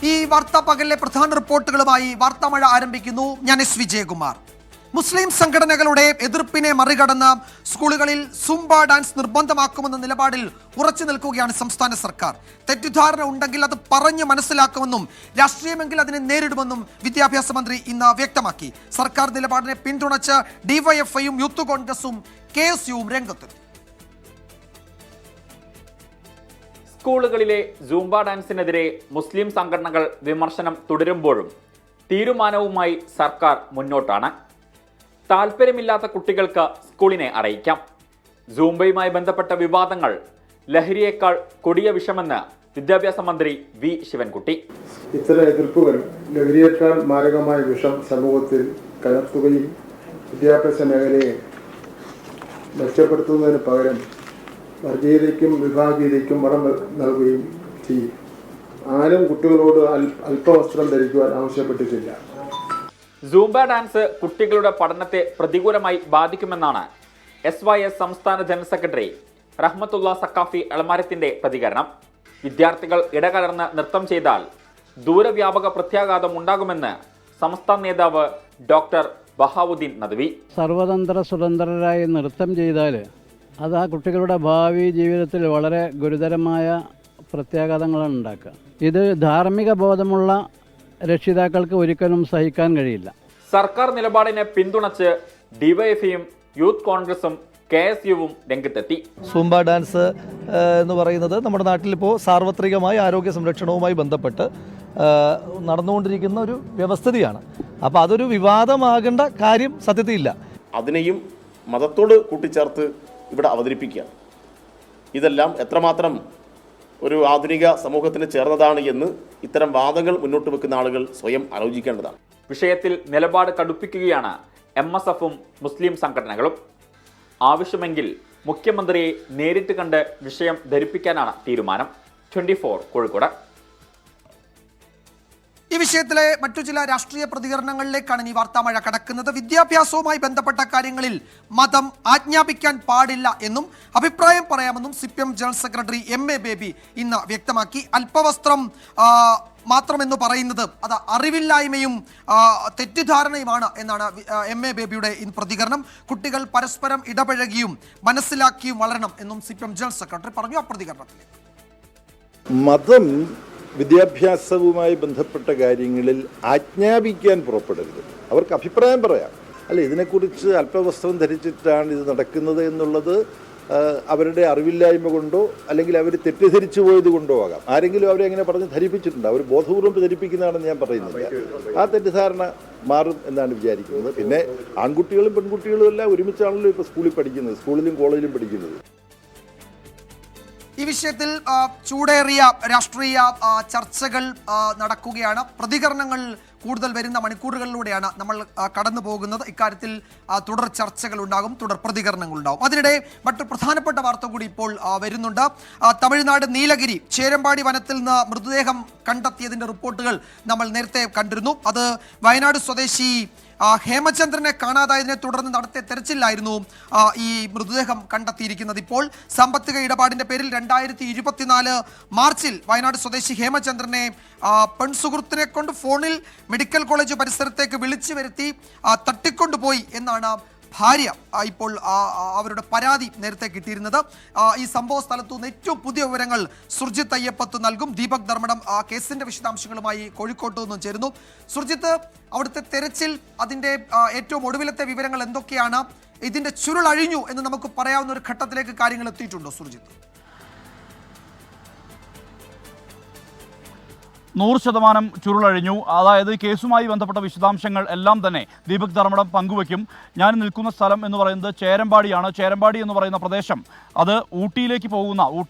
ഈ വാർത്താ പകലിലെ പ്രധാന റിപ്പോർട്ടുകളുമായി വാർത്താമഴ ആരംഭിക്കുന്നു. ഞാൻ എസ് വിജയകുമാർ. മുസ്ലിം സംഘടനകളുടെ എതിർപ്പിനെ മറികടന്ന് സ്കൂളുകളിൽ സുംബ ഡാൻസ് നിർബന്ധമാക്കുമെന്ന നിലപാടിൽ ഉറച്ചു നിൽക്കുകയാണ് സംസ്ഥാന സർക്കാർ. തെറ്റിദ്ധാരണ ഉണ്ടെങ്കിൽ അത് പറഞ്ഞു മനസ്സിലാക്കുമെന്നും രാഷ്ട്രീയമെങ്കിൽ അതിനെ നേരിടുമെന്നും വിദ്യാഭ്യാസ മന്ത്രി ഇന്ന് വ്യക്തമാക്കി. സർക്കാർ നിലപാടിനെ പിന്തുണച്ച് ഡിവൈഎഫ്ഐയും യൂത്ത് കോൺഗ്രസും KSUവും രംഗത്തെത്തി. സ്കൂളുകളിലെ സൂംബ ഡാൻസിനെതിരെ മുസ്ലിം സംഘടനകൾ വിമർശനം തുടരുമ്പോഴും തീരുമാനവുമായി സർക്കാർ മുന്നോട്ടാണ്. താല്പര്യമില്ലാത്ത കുട്ടികൾക്ക് സ്കൂളിനെ അറിയിക്കാം. സൂംബയുമായി ബന്ധപ്പെട്ട വിവാദങ്ങൾ ലഹരിയേക്കാൾ കൊടിയ വിഷമെന്ന് വിദ്യാഭ്യാസ മന്ത്രി വി ശിവൻകുട്ടി. ഇത്തരം എതിർപ്പുകൾ ലഹരിയേക്കാൾ മാരകമായ വിഷം സമൂഹത്തിൽ കലർത്തുകയും വിദ്യാഭ്യാസ മേഖലയെ മെച്ചപ്പെടുത്തുന്നതിന് പകരം വർഗീയതയ്ക്കും വിഭാഗീയതയ്ക്കും വളം നൽകുകയും ചെയ്യും. ആരും കുട്ടികളോട് അല്പവസ്ത്രം ധരിക്കുവാൻ ആവശ്യപ്പെട്ടിട്ടില്ല. സൂംബ ഡാൻസ് കുട്ടികളുടെ പഠനത്തെ പ്രതികൂലമായി ബാധിക്കുമെന്നാണ് SYS സംസ്ഥാന ജനറൽ സെക്രട്ടറി റഹ്മത്തുള്ള സക്കാഫി എളമാരത്തിന്റെ പ്രതികരണം. വിദ്യാർത്ഥികൾ ഇടകലർന്ന് നൃത്തം ചെയ്താൽ ദൂരവ്യാപക പ്രത്യാഘാതം ഉണ്ടാകുമെന്ന് സംസ്ഥാന നേതാവ് ഡോക്ടർ ബഹാവുദ്ദീൻ നദ്വി. സർവതന്ത്ര സ്വതന്ത്രരായി നൃത്തം ചെയ്താൽ അത് ആ കുട്ടികളുടെ ഭാവി ജീവിതത്തിൽ വളരെ ഗുരുതരമായ പ്രത്യാഘാതങ്ങളാണ് ഉണ്ടാക്കുക. ഇത് ധാർമ്മിക ബോധമുള്ള രക്ഷിതാക്കൾക്ക് ഒരിക്കലും സഹിക്കാൻ കഴിയില്ല. സർക്കാർ നിലപാടിനെ പിന്തുണച്ച് ഡിവൈഎഫ്ഐയും യൂത്ത് കോൺഗ്രസും KSUവും രംഗത്തെത്തി. സൂംബ ഡാൻസ് എന്ന് പറയുന്നത് നമ്മുടെ നാട്ടിലിപ്പോൾ സാർവത്രികമായ ആരോഗ്യ സംരക്ഷണവുമായി ബന്ധപ്പെട്ട് നടന്നുകൊണ്ടിരിക്കുന്ന ഒരു വ്യവസ്ഥിതിയാണ്. അപ്പോൾ അതൊരു വിവാദമാകേണ്ട കാര്യം സത്യത്തിൽ ഇല്ല. അതിനെയും മതത്തോട് കൂട്ടിച്ചേർത്ത് ഇവിടെ അവതരിപ്പിക്കുകയാണ്. ഇതെല്ലാം എത്രമാത്രം ഒരു ആധുനിക സമൂഹത്തിന് ചേർന്നതാണ് എന്ന് ഇത്തരം വാദങ്ങൾ മുന്നോട്ട് വെക്കുന്ന ആളുകൾ സ്വയം ആലോചിക്കേണ്ടതാണ്. വിഷയത്തിൽ നിലപാട് കടുപ്പിക്കുകയാണ് MSFും മുസ്ലിം സംഘടനകളും. ആവശ്യമെങ്കിൽ മുഖ്യമന്ത്രിയെ നേരിട്ട് കണ്ട് വിഷയം ധരിപ്പിക്കാനാണ് തീരുമാനം. 24 കോഴിക്കോട്. ഈ വിഷയത്തിലെ മറ്റു ചില രാഷ്ട്രീയ പ്രതികരണങ്ങളിലേക്കാണ് ഈ വാർത്താമഴ കടക്കുന്നത്. വിദ്യാഭ്യാസവുമായി ബന്ധപ്പെട്ട കാര്യങ്ങളിൽ മതം ആജ്ഞാപിക്കാൻ പാടില്ല എന്നും അഭിപ്രായം പറയാമെന്നും CPM general secretary MA baby ഇന്ന് വ്യക്തമാക്കി. അല്പവസ്ത്രം മാത്രമെന്ന് പറയുന്നത് അത് അറിവില്ലായ്മയും തെറ്റിദ്ധാരണയുമാണ് എന്നാണ് MA ബേബിയുടെ പ്രതികരണം. കുട്ടികൾ പരസ്പരം ഇടപഴകിയും മനസ്സിലാക്കിയും വളരണം എന്നും CPM ജനറൽ സെക്രട്ടറി പറഞ്ഞു. ആ പ്രതികരണത്തിൽ മതം വിദ്യാഭ്യാസവുമായി ബന്ധപ്പെട്ട കാര്യങ്ങളിൽ ആജ്ഞാപിക്കാൻ പുറപ്പെടരുത്. അവർക്ക് അഭിപ്രായം പറയാം. അല്ല, ഇതിനെക്കുറിച്ച് അല്പവസ്ത്രം ധരിച്ചിട്ടാണ് ഇത് നടക്കുന്നത് എന്നുള്ളത് അവരുടെ അറിവില്ലായ്മ കൊണ്ടോ അല്ലെങ്കിൽ അവർ തെറ്റിദ്ധരിച്ചു പോയത് കൊണ്ടോ ആകാം. ആരെങ്കിലും അവരെ അങ്ങനെ പറഞ്ഞ് ധരിപ്പിച്ചിട്ടുണ്ട്. അവർ ബോധപൂർവ്വം ധരിപ്പിക്കുന്നതാണെന്ന് ഞാൻ പറയുന്നില്ല. ആ തെറ്റിദ്ധാരണ മാറും എന്നാണ് വിചാരിക്കുന്നത്. പിന്നെ ആൺകുട്ടികളും പെൺകുട്ടികളും എല്ലാം ഒരുമിച്ചാണല്ലോ ഇപ്പോൾ സ്കൂളിൽ പഠിക്കുന്നത്, സ്കൂളിലും കോളേജിലും പഠിക്കുന്നത്. ഈ വിഷയത്തിൽ ചൂടേറിയ രാഷ്ട്രീയ ചർച്ചകൾ നടക്കുകയാണ്. പ്രതികരണങ്ങൾ കൂടുതൽ വരുന്ന മണിക്കൂറുകളിലൂടെയാണ് നമ്മൾ കടന്നു പോകുന്നത്. ഇക്കാര്യത്തിൽ തുടർ ചർച്ചകൾ ഉണ്ടാകും, തുടർ പ്രതികരണങ്ങൾ ഉണ്ടാകും. അതിനിടെ മറ്റു പ്രധാനപ്പെട്ട വാർത്ത കൂടി ഇപ്പോൾ വരുന്നുണ്ട്. തമിഴ്നാട് നീലഗിരി ചേരമ്പാടി വനത്തിൽ നിന്ന് മൃതദേഹം കണ്ടെത്തിയതിൻ്റെ റിപ്പോർട്ടുകൾ നമ്മൾ നേരത്തെ കണ്ടിരുന്നു. അത് വയനാട് സ്വദേശി ഹേമചന്ദ്രനെ കാണാതായതിനെ തുടർന്ന് നടത്തിയ തെരച്ചിലായിരുന്നു ഈ മൃതദേഹം കണ്ടെത്തിയിരിക്കുന്നത്. ഇപ്പോൾ സാമ്പത്തിക ഇടപാടിന്റെ പേരിൽ 2024 മാർച്ചിൽ വയനാട് സ്വദേശി ഹേമചന്ദ്രനെ പെൺസുഹൃത്തിനെ കൊണ്ട് ഫോണിൽ മെഡിക്കൽ കോളേജ് പരിസരത്തേക്ക് വിളിച്ചു വരുത്തി തട്ടിക്കൊണ്ടുപോയി എന്നാണ് ഭാര്യ ഇപ്പോൾ അവരുടെ പരാതി നേരത്തെ കിട്ടിയിരുന്നത്. ഈ സംഭവ സ്ഥലത്തു നിന്ന് ഏറ്റവും പുതിയ വിവരങ്ങൾ സുർജിത്ത് അയ്യപ്പത്ത് നൽകും. ദീപക് ധർമ്മടം കേസിന്റെ വിശദാംശങ്ങളുമായി കോഴിക്കോട്ട് നിന്നും ചേരുന്നു. സുർജിത്ത്, അവിടുത്തെ തെരച്ചിൽ, അതിന്റെ ഏറ്റവും ഒടുവിലത്തെ വിവരങ്ങൾ എന്തൊക്കെയാണ്? ഇതിന്റെ ചുരുൾ അഴിഞ്ഞു എന്ന് നമുക്ക് പറയാവുന്ന ഒരു ഘട്ടത്തിലേക്ക് കാര്യങ്ങൾ എത്തിയിട്ടുണ്ടോ സുർജിത്ത്? 100% ചുരുളഴിഞ്ഞു. അതായത് കേസുമായി ബന്ധപ്പെട്ട വിശദാംശങ്ങൾ എല്ലാം തന്നെ ദീപക് ധർമ്മടം പങ്കുവയ്ക്കും. ഞാൻ നിൽക്കുന്ന സ്ഥലം എന്ന് പറയുന്നത് ചേരമ്പാടിയാണ്. ചേരമ്പാടി എന്ന് പറയുന്ന പ്രദേശം അത് ഊട്ടിയിലേക്ക്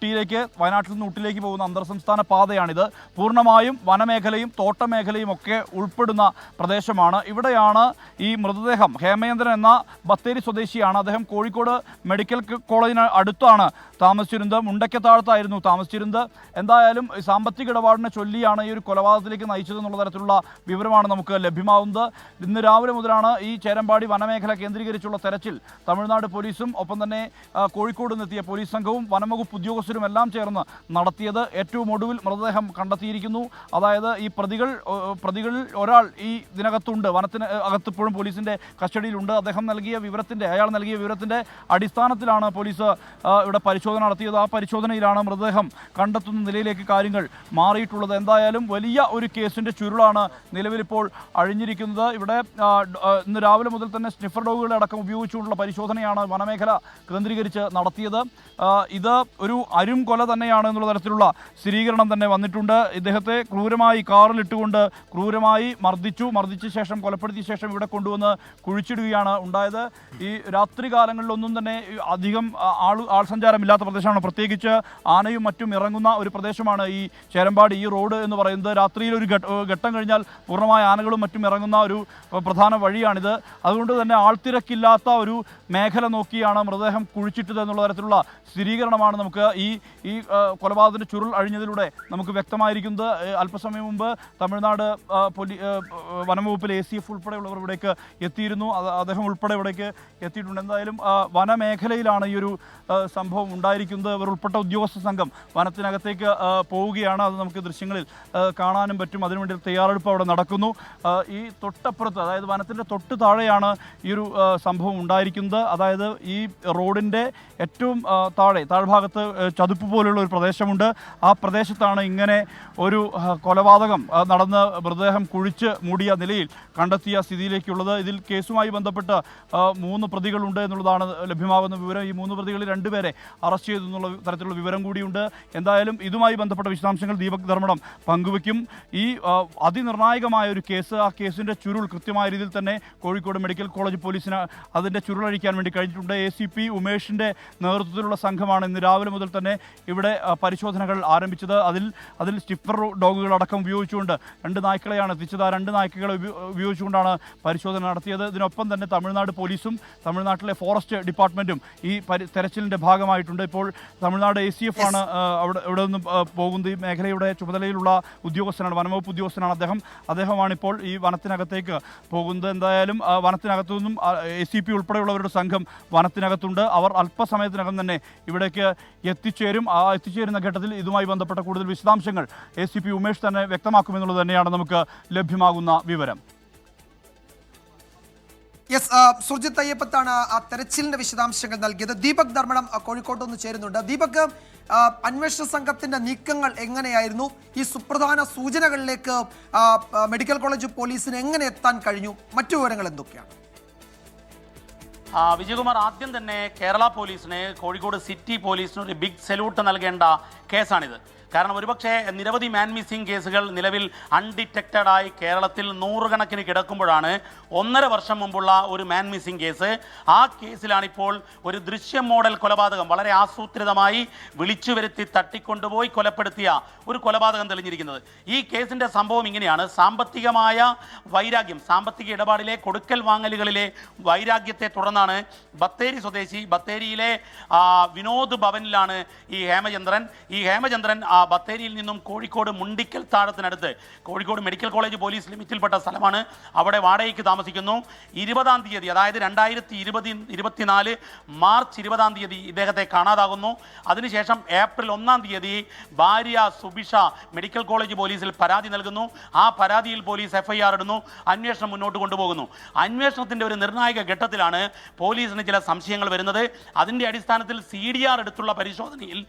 വയനാട്ടിൽ നിന്ന് ഊട്ടിയിലേക്ക് പോകുന്ന അന്തർ സംസ്ഥാന പാതയാണിത്. പൂർണ്ണമായും വനമേഖലയും തോട്ടമേഖലയും ഒക്കെ ഉൾപ്പെടുന്ന പ്രദേശമാണ്. ഇവിടെയാണ് ഈ മൃതദേഹം. ഹേമചന്ദ്രൻ എന്ന ബത്തേരി സ്വദേശിയാണ്. അദ്ദേഹം കോഴിക്കോട് മെഡിക്കൽ കോളേജിന് അടുത്താണ് താമസിച്ചിരുന്നത്. മുണ്ടക്കത്താഴത്തായിരുന്നു താമസിച്ചിരുന്നത്. എന്തായാലും സാമ്പത്തിക ഇടപാടിനെ ചൊല്ലിയാണ് ഈ ഒരു കൊലപാതകത്തിലേക്ക് നയിച്ചതെന്നുള്ള തരത്തിലുള്ള വിവരമാണ് നമുക്ക് ലഭ്യമാവുന്നത്. ഇന്ന് രാവിലെ മുതലാണ് ഈ ചേരമ്പാടി വനമേഖല കേന്ദ്രീകരിച്ചുള്ള തെരച്ചിൽ തമിഴ്നാട് പോലീസും ഒപ്പം തന്നെ കോഴിക്കോട് നിന്നെത്തിയ പോലീസ് സംഘവും വനംവകുപ്പ് ഉദ്യോഗസ്ഥരും എല്ലാം ചേർന്ന് നടത്തിയത്. ഏറ്റവും ഒടുവിൽ മൃതദേഹം കണ്ടെത്തിയിരിക്കുന്നു. അതായത് ഈ പ്രതികളിൽ ഒരാൾ ഈ ഇതിനകത്തുണ്ട്, വനത്തിന് അകത്ത് ഇപ്പോഴും പോലീസിൻ്റെ കസ്റ്റഡിയിലുണ്ട്. അയാൾ നൽകിയ വിവരത്തിൻ്റെ അടിസ്ഥാനത്തിലാണ് പോലീസ് ഇവിടെ പരിശോധന നടത്തിയത്. ആ പരിശോധനയിലാണ് മൃതദേഹം കണ്ടെത്തുന്ന നിലയിലേക്ക് കാര്യങ്ങൾ മാറിയിട്ടുള്ളത്. എന്തായാലും വലിയ ഒരു കേസിൻ്റെ ചുരുളാണ് നിലവിലിപ്പോൾ അഴിഞ്ഞിരിക്കുന്നത്. ഇവിടെ ഇന്ന് രാവിലെ മുതൽ തന്നെ സ്നിഫർ ഡോഗുകളെ അടക്കം ഉപയോഗിച്ചുകൊണ്ടുള്ള പരിശോധനയാണ് വനമേഖല കേന്ദ്രീകരിച്ച് നടത്തിയത്. ഇത് ഒരു അരും കൊല തന്നെയാണ് എന്നുള്ള തരത്തിലുള്ള സ്ഥിരീകരണം തന്നെ വന്നിട്ടുണ്ട്. ഇദ്ദേഹത്തെ ക്രൂരമായി കാറിലിട്ടുകൊണ്ട് ക്രൂരമായി മർദ്ദിച്ച ശേഷം കൊലപ്പെടുത്തിയ ശേഷം ഇവിടെ കൊണ്ടുവന്ന് കുഴിച്ചിടുകയാണ് ഉണ്ടായത്. ഈ രാത്രി കാലങ്ങളിലൊന്നും തന്നെ അധികം ആൾ സഞ്ചാരമില്ലാത്ത പ്രദേശമാണ്. പ്രത്യേകിച്ച് ആനയും മറ്റും ഇറങ്ങുന്ന ഒരു പ്രദേശമാണ് ഈ ചേരമ്പാടി ഈ റോഡ് എന്ന് പറയുന്നത്. രാത്രിയിൽ ഒരു ഘട്ടം കഴിഞ്ഞാൽ പൂർണ്ണമായ ആനകളും മറ്റും ഇറങ്ങുന്ന ഒരു പ്രധാന വഴിയാണിത്. അതുകൊണ്ട് തന്നെ ആൾത്തിരക്കില്ലാത്ത ഒരു മേഖല നോക്കിയാണ് മൃതദേഹം കുഴിച്ചിട്ടത് എന്നുള്ള തരത്തിലുള്ള സ്ഥിരീകരണമാണ് നമുക്ക് ഈ കൊലപാതകത്തിൻ്റെ ചുരുൾ അഴിഞ്ഞതിലൂടെ നമുക്ക് വ്യക്തമായിരിക്കുന്നത്. അല്പസമയം മുമ്പ് തമിഴ്നാട് വനംവകുപ്പിലെ ACF ഉൾപ്പെടെയുള്ളവർ ഇവിടേക്ക് എത്തിയിരുന്നു. അദ്ദേഹം ഉൾപ്പെടെ ഇവിടേക്ക് എത്തിയിട്ടുണ്ട്. എന്തായാലും വനമേഖലയിലാണ് ഈ ഒരു സംഭവം ഉണ്ടായിരിക്കുന്നത്. ഇവർ ഉൾപ്പെട്ട ഉദ്യോഗസ്ഥ സംഘം വനത്തിനകത്തേക്ക് പോവുകയാണ്. അത് നമുക്ക് ദൃശ്യങ്ങളിൽ കാണാനും പറ്റും. അതിനുവേണ്ടി തയ്യാറെടുപ്പ് അവിടെ നടക്കുന്നു. ഈ തൊട്ടപ്പുറത്ത്, അതായത് വനത്തിൻ്റെ തൊട്ട് താഴെയാണ് ഈ ഒരു സംഭവം ഉണ്ടായിരിക്കുന്നത്. അതായത് ഈ റോഡിൻ്റെ ഏറ്റവും താഴ്ഭാഗത്ത് ചതുപ്പ് പോലുള്ള ഒരു പ്രദേശമുണ്ട്. ആ പ്രദേശത്താണ് ഇങ്ങനെ ഒരു കൊലപാതകം നടന്ന് മൃതദേഹം കുഴിച്ച് മൂടിയ നിലയിൽ കണ്ടെത്തിയ സ്ഥിതിയിലേക്കുള്ളത്. ഇതിൽ കേസുമായി ബന്ധപ്പെട്ട് 3 പ്രതികളുണ്ട് എന്നുള്ളതാണ് ലഭ്യമാകുന്ന വിവരം. ഈ 3 പ്രതികളിൽ 2 പേരെ അറസ്റ്റ് ചെയ്തു എന്നുള്ള തരത്തിലുള്ള വിവരം കൂടിയുണ്ട്. എന്തായാലും ഇതുമായി ബന്ധപ്പെട്ട വിശദാംശങ്ങൾ ദീപക് ധർമ്മടം പങ്കുവയ്ക്കും. ഈ അതിനിർണായകമായ ഒരു കേസ്, ആ കേസിൻ്റെ ചുരുൾ കൃത്യമായ രീതിയിൽ തന്നെ കോഴിക്കോട് മെഡിക്കൽ കോളേജ് പോലീസിന് അതിൻ്റെ ചുരുളഴിക്കാൻ വേണ്ടി കഴിഞ്ഞിട്ടുണ്ട്. ACP ഉമേഷിൻ്റെ നേതൃത്വത്തിലുള്ള സംഘമാണ് ഇന്ന് രാവിലെ മുതൽ തന്നെ ഇവിടെ പരിശോധനകൾ ആരംഭിച്ചത്. അതിൽ സ്റ്റിഫർ ഡോഗുകളടക്കം ഉപയോഗിച്ചുകൊണ്ട് 2 നായ്ക്കളെയാണ് എത്തിച്ചത്. ആ 2 നായ്ക്കളെ ഉപയോഗിച്ചുകൊണ്ടാണ് പരിശോധന നടത്തിയത്. ഇതിനൊപ്പം തന്നെ തമിഴ്നാട് പോലീസും തമിഴ്നാട്ടിലെ ഫോറസ്റ്റ് ഡിപ്പാർട്ട്മെൻറ്റും ഈ തെരച്ചിലിൻ്റെ ഭാഗമായിട്ടുണ്ട്. ഇപ്പോൾ തമിഴ്നാട് ACF ആണ് ഇവിടെ നിന്ന് പോകുന്നത്. ഈ മേഖലയുടെ ചുമതലയിലുള്ള ഉദ്യോഗസ്ഥനാണ്, വനംവകുപ്പ് ഉദ്യോഗസ്ഥനാണ് അദ്ദേഹമാണ് ഇപ്പോൾ ഈ വനത്തിനകത്തേക്ക് പോകുന്നത്. എന്തായാലും വനത്തിനകത്തു നിന്നും ACP ഉൾപ്പെടെയുള്ളവരുടെ സംഘം വനത്തിനകത്തുണ്ട്. അവർ അല്പസമയത്തിനകം തന്നെ ഇവിടേക്ക് എത്തിച്ചേരും. ആ എത്തിച്ചേരുന്ന ഘട്ടത്തിൽ ഇതുമായി ബന്ധപ്പെട്ട കൂടുതൽ വിശദാംശങ്ങൾ ACP ഉമേഷ് തന്നെ വ്യക്തമാക്കുമെന്നുള്ളത് തന്നെയാണ് നമുക്ക് ലഭ്യമാകുന്ന വിവരം. സുർജിത്ത് അയ്യപ്പത്താണ് ആ തെരച്ചിലിന്റെ വിശദാംശങ്ങൾ നൽകിയത്. ദീപക് ധർമ്മടം കോഴിക്കോട്ട് നിന്ന് ചേരുന്നുണ്ട്. ദീപക്, അന്വേഷണ സംഘത്തിന്റെ നീക്കങ്ങൾ എങ്ങനെയായിരുന്നു? ഈ സുപ്രധാന സൂചനകളിലേക്ക് മെഡിക്കൽ കോളേജ് പോലീസിന് എങ്ങനെ എത്താൻ കഴിഞ്ഞു? മറ്റു വിവരങ്ങൾ എന്തൊക്കെയാണ്? വിജയകുമാർ, ആദ്യം തന്നെ കേരള പോലീസിന്, കോഴിക്കോട് സിറ്റി പോലീസിന് ഒരു ബിഗ് സല്യൂട്ട് നൽകേണ്ട കേസാണിത്. കാരണം ഒരുപക്ഷെ നിരവധി മാൻ മിസ്സിംഗ് കേസുകൾ നിലവിൽ അൺഡിറ്റക്റ്റഡായി കേരളത്തിൽ 100 കണക്കിന് കിടക്കുമ്പോഴാണ് 1.5 വർഷം മുമ്പുള്ള ഒരു മാൻ മിസ്സിംഗ് കേസ്, ആ കേസിലാണിപ്പോൾ ഒരു ദൃശ്യം മോഡൽ കൊലപാതകം വളരെ ആസൂത്രിതമായി വിളിച്ചു വരുത്തി തട്ടിക്കൊണ്ടുപോയി കൊലപ്പെടുത്തിയ ഒരു കൊലപാതകം തെളിഞ്ഞിരിക്കുന്നത്. ഈ കേസിൻ്റെ സംഭവം ഇങ്ങനെയാണ്. സാമ്പത്തികമായ വൈരാഗ്യം, സാമ്പത്തിക ഇടപാടിലെ കൊടുക്കൽ വാങ്ങലുകളിലെ വൈരാഗ്യത്തെ തുടർന്നാണ് ബത്തേരി സ്വദേശി, ബത്തേരിയിലെ വിനോദ് ഭവനിലാണ് ഈ ഹേമചന്ദ്രൻ ബത്തേരിയിൽ നിന്നും കോഴിക്കോട് മുണ്ടിക്കൽ താഴത്തിനടുത്ത്, കോഴിക്കോട് മെഡിക്കൽ കോളേജ് പോലീസ് ലിമിറ്റിൽപ്പെട്ട സ്ഥലമാണ്, അവിടെ വാടകയ്ക്ക് താമസിക്കുന്നു. 20-ാം തീയതി, അതായത് 2024 മാർച്ച് 20-ാം തീയതി ഇദ്ദേഹത്തെ കാണാതാകുന്നു. അതിനുശേഷം ഏപ്രിൽ 1-ാം തീയതി ഭാര്യ സുബിഷ മെഡിക്കൽ കോളേജ് പോലീസിൽ പരാതി നൽകുന്നു. ആ പരാതിയിൽ പോലീസ് FIR ഇടുന്നു. അന്വേഷണം മുന്നോട്ട് കൊണ്ടുപോകുന്നു. അന്വേഷണത്തിൻ്റെ ഒരു നിർണായക ഘട്ടത്തിലാണ് പോലീസിന് ചില സംശയങ്ങൾ വരുന്നത്. അതിൻ്റെ അടിസ്ഥാനത്തിൽ CDR എടുത്തുള്ള പരിശോധനയിൽ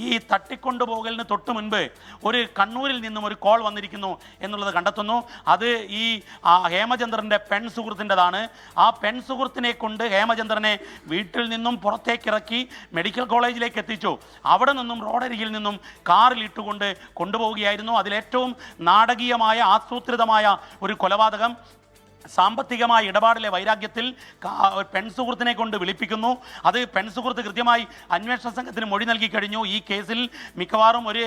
ഈ തട്ടിക്കൊണ്ടുപോകലിന് തൊട്ട് മുൻപ് ഒരു കണ്ണൂരിൽ നിന്നും ഒരു കോൾ വന്നിരിക്കുന്നു എന്നുള്ളത് കണ്ടെത്തുന്നു. അത് ഈ ഹേമചന്ദ്രൻ്റെ പെൺ സുഹൃത്തിൻ്റെതാണ്. ആ പെൺ സുഹൃത്തിനെ കൊണ്ട് ഹേമചന്ദ്രനെ വീട്ടിൽ നിന്നും പുറത്തേക്കിറക്കി മെഡിക്കൽ കോളേജിലേക്ക് എത്തിച്ചു. അവിടെ നിന്നും റോഡരികിൽ നിന്നും കാറിൽ ഇട്ടുകൊണ്ട് കൊണ്ടുപോവുകയായിരുന്നു. അതിലേറ്റവും നാടകീയമായ ആസൂത്രിതമായ ഒരു കൊലപാതകം. സാമ്പത്തികമായ ഇടപാടിലെ വൈരാഗ്യത്തിൽ പെൺസുഹൃത്തിനെ കൊണ്ട് വിളിപ്പിക്കുന്നു. അത് പെൺസുഹൃത്ത് കൃത്യമായി അന്വേഷണ സംഘത്തിന് മൊഴി നൽകി കഴിഞ്ഞു. ഈ കേസിൽ മിക്കവാറും ഒരു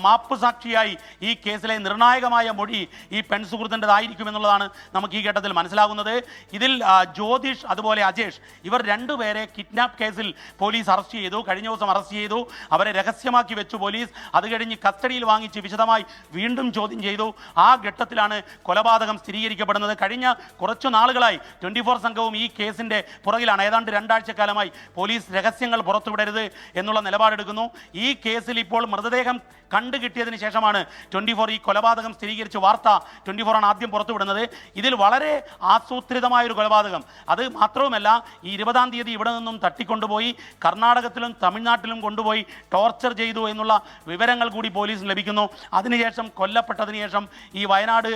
മാപ്പ് സാക്ഷിയായി ഈ കേസിലെ നിർണായകമായ മൊഴി ഈ പെൺസുഹൃത്തിൻ്റെതായിരിക്കുമെന്നുള്ളതാണ് നമുക്ക് ഈ ഘട്ടത്തിൽ മനസ്സിലാകുന്നത്. ഇതിൽ ജ്യോതിഷ് അതുപോലെ അജേഷ് ഇവർ രണ്ടുപേരെ കിഡ്നാപ്പ് കേസിൽ പോലീസ് അറസ്റ്റ് ചെയ്തു. കഴിഞ്ഞ ദിവസം അറസ്റ്റ് ചെയ്തു. അവരെ രഹസ്യമാക്കി വെച്ചു പോലീസ്. അത് കഴിഞ്ഞ് കസ്റ്റഡിയിൽ വാങ്ങിച്ച് വിശദമായി വീണ്ടും ചോദ്യം ചെയ്തു. ആ ഘട്ടത്തിലാണ് കൊലപാതകം സ്ഥിരീകരിക്കപ്പെടുന്നത്. കഴിഞ്ഞ കുറച്ചു നാളുകളായി 24 സംഘവും ഈ കേസിന്റെ പുറകിലാണ്. ഏതാണ്ട് 2 ആഴ്ചക്കാലമായി പോലീസ് രഹസ്യങ്ങൾ പുറത്തുവിടരുത് എന്നുള്ള നിലപാടെടുക്കുന്നു. ഈ കേസിൽ ഇപ്പോൾ മൃതദേഹം കണ്ടുകിട്ടിയതിന് ശേഷമാണ് 24 ഈ കൊലപാതകം സ്ഥിരീകരിച്ച വാർത്ത 24 ആണ് ആദ്യം പുറത്തുവിടുന്നത്. ഇതിൽ വളരെ ആസൂത്രിതമായൊരു കൊലപാതകം. അത് മാത്രവുമല്ല, ഈ 20-ാം തീയതി ഇവിടെ നിന്നും തട്ടിക്കൊണ്ടുപോയി കർണാടകത്തിലും തമിഴ്നാട്ടിലും കൊണ്ടുപോയി ടോർച്ചർ ചെയ്തു എന്നുള്ള വിവരങ്ങൾ കൂടി പോലീസിന് ലഭിക്കുന്നു. അതിനുശേഷം കൊല്ലപ്പെട്ടതിന് ശേഷം ഈ വയനാട്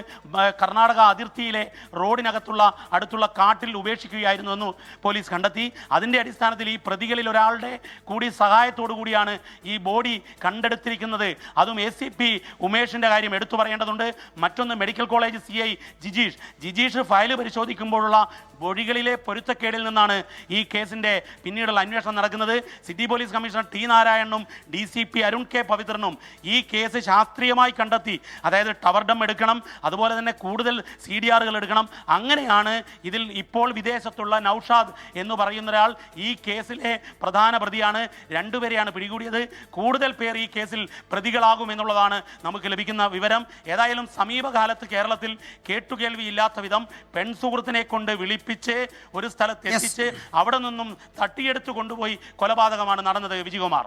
കർണാടക അതിർത്തിയിലെ റോഡിനകത്തുള്ള അടുത്തുള്ള കാട്ടിൽ ഉപേക്ഷിക്കുകയായിരുന്നു എന്ന് പോലീസ് കണ്ടെത്തി. അതിൻ്റെ അടിസ്ഥാനത്തിൽ ഈ പ്രതികളിൽ ഒരാളുടെ കൂടി സഹായത്തോടു കൂടിയാണ് ഈ ബോഡി കണ്ടെടുത്തിരിക്കുന്നത്. അതും ACP ഉമേഷിൻ്റെ കാര്യം എടുത്തു പറയേണ്ടതുണ്ട്. മറ്റൊന്ന് medical college CI Jijeesh file പരിശോധിക്കുമ്പോഴുള്ള മൊഴികളിലെ പൊരുത്തക്കേടിൽ നിന്നാണ് ഈ കേസിൻ്റെ പിന്നീടുള്ള അന്വേഷണം നടക്കുന്നത്. സിറ്റി പോലീസ് കമ്മീഷണർ T നാരായണനും DCP അരുൺ K പവിത്രനും ഈ കേസ് ശാസ്ത്രീയമായി കണ്ടെത്തി. അതായത് ടവർ ഡം എടുക്കണം, അതുപോലെ തന്നെ കൂടുതൽ CDRകൾ എടുക്കണം. അങ്ങനെയാണ് ഇതിൽ ഇപ്പോൾ വിദേശത്തുള്ള നൌഷാദ് എന്ന് പറയുന്ന ഒരാൾ ഈ കേസിലെ പ്രധാന പ്രതിയാണ്. 2 പേരെയാണ് പിടികൂടിയത്. കൂടുതൽ പേർ ഈ കേസിൽ പ്രതികളാകുമെന്നുള്ളതാണ് നമുക്ക് ലഭിക്കുന്ന വിവരം. ഏതായാലും സമീപകാലത്ത് കേരളത്തിൽ കേട്ടുകേൾവിയില്ലാത്ത വിധം പെൺസുഹൃത്തിനെ കൊണ്ട് വിളിപ്പിച്ച് ഒരു സ്ഥലത്ത് എത്തിച്ച് അവിടെ നിന്നും തട്ടിയെടുത്തു കൊണ്ടുപോയി കൊലപാതകമാണ് നടന്നത്. വിജയകുമാർ,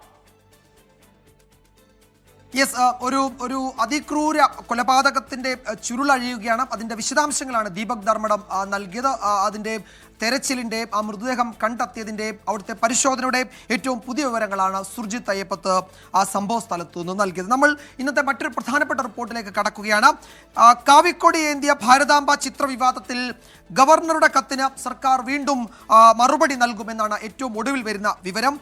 ഒരു അതിക്രൂര കൊലപാതകത്തിന്റെ ചുരുളഴിയുകയാണ്. അതിന്റെ വിശദാംശങ്ങളാണ് ദീപക് ധർമ്മടം നൽകിയത്. അതിന്റെ തെരച്ചിലിന്റെ ആ മൃതദേഹം കണ്ടെത്തിയതിന്റെ അവിടുത്തെ പരിശോധനയുടെ ഏറ്റവും പുതിയ വിവരങ്ങളാണ് സുർജിത് അയ്യപ്പത്ത് ആ സംഭവ സ്ഥലത്തു നിന്ന് നൽകിയത്. നമ്മൾ ഇന്നത്തെ മറ്റൊരു പ്രധാനപ്പെട്ട റിപ്പോർട്ടിലേക്ക് കടക്കുകയാണ്. കാവിക്കൊടി ഏന്തിയ ഭാരതാംബ ചിത്രവിവാദത്തിൽ ഗവർണറുടെ കത്തിന് സർക്കാർ വീണ്ടും മറുപടി നൽകുമെന്നാണ് ഏറ്റവും ഒടുവിൽ വരുന്ന വിവരം.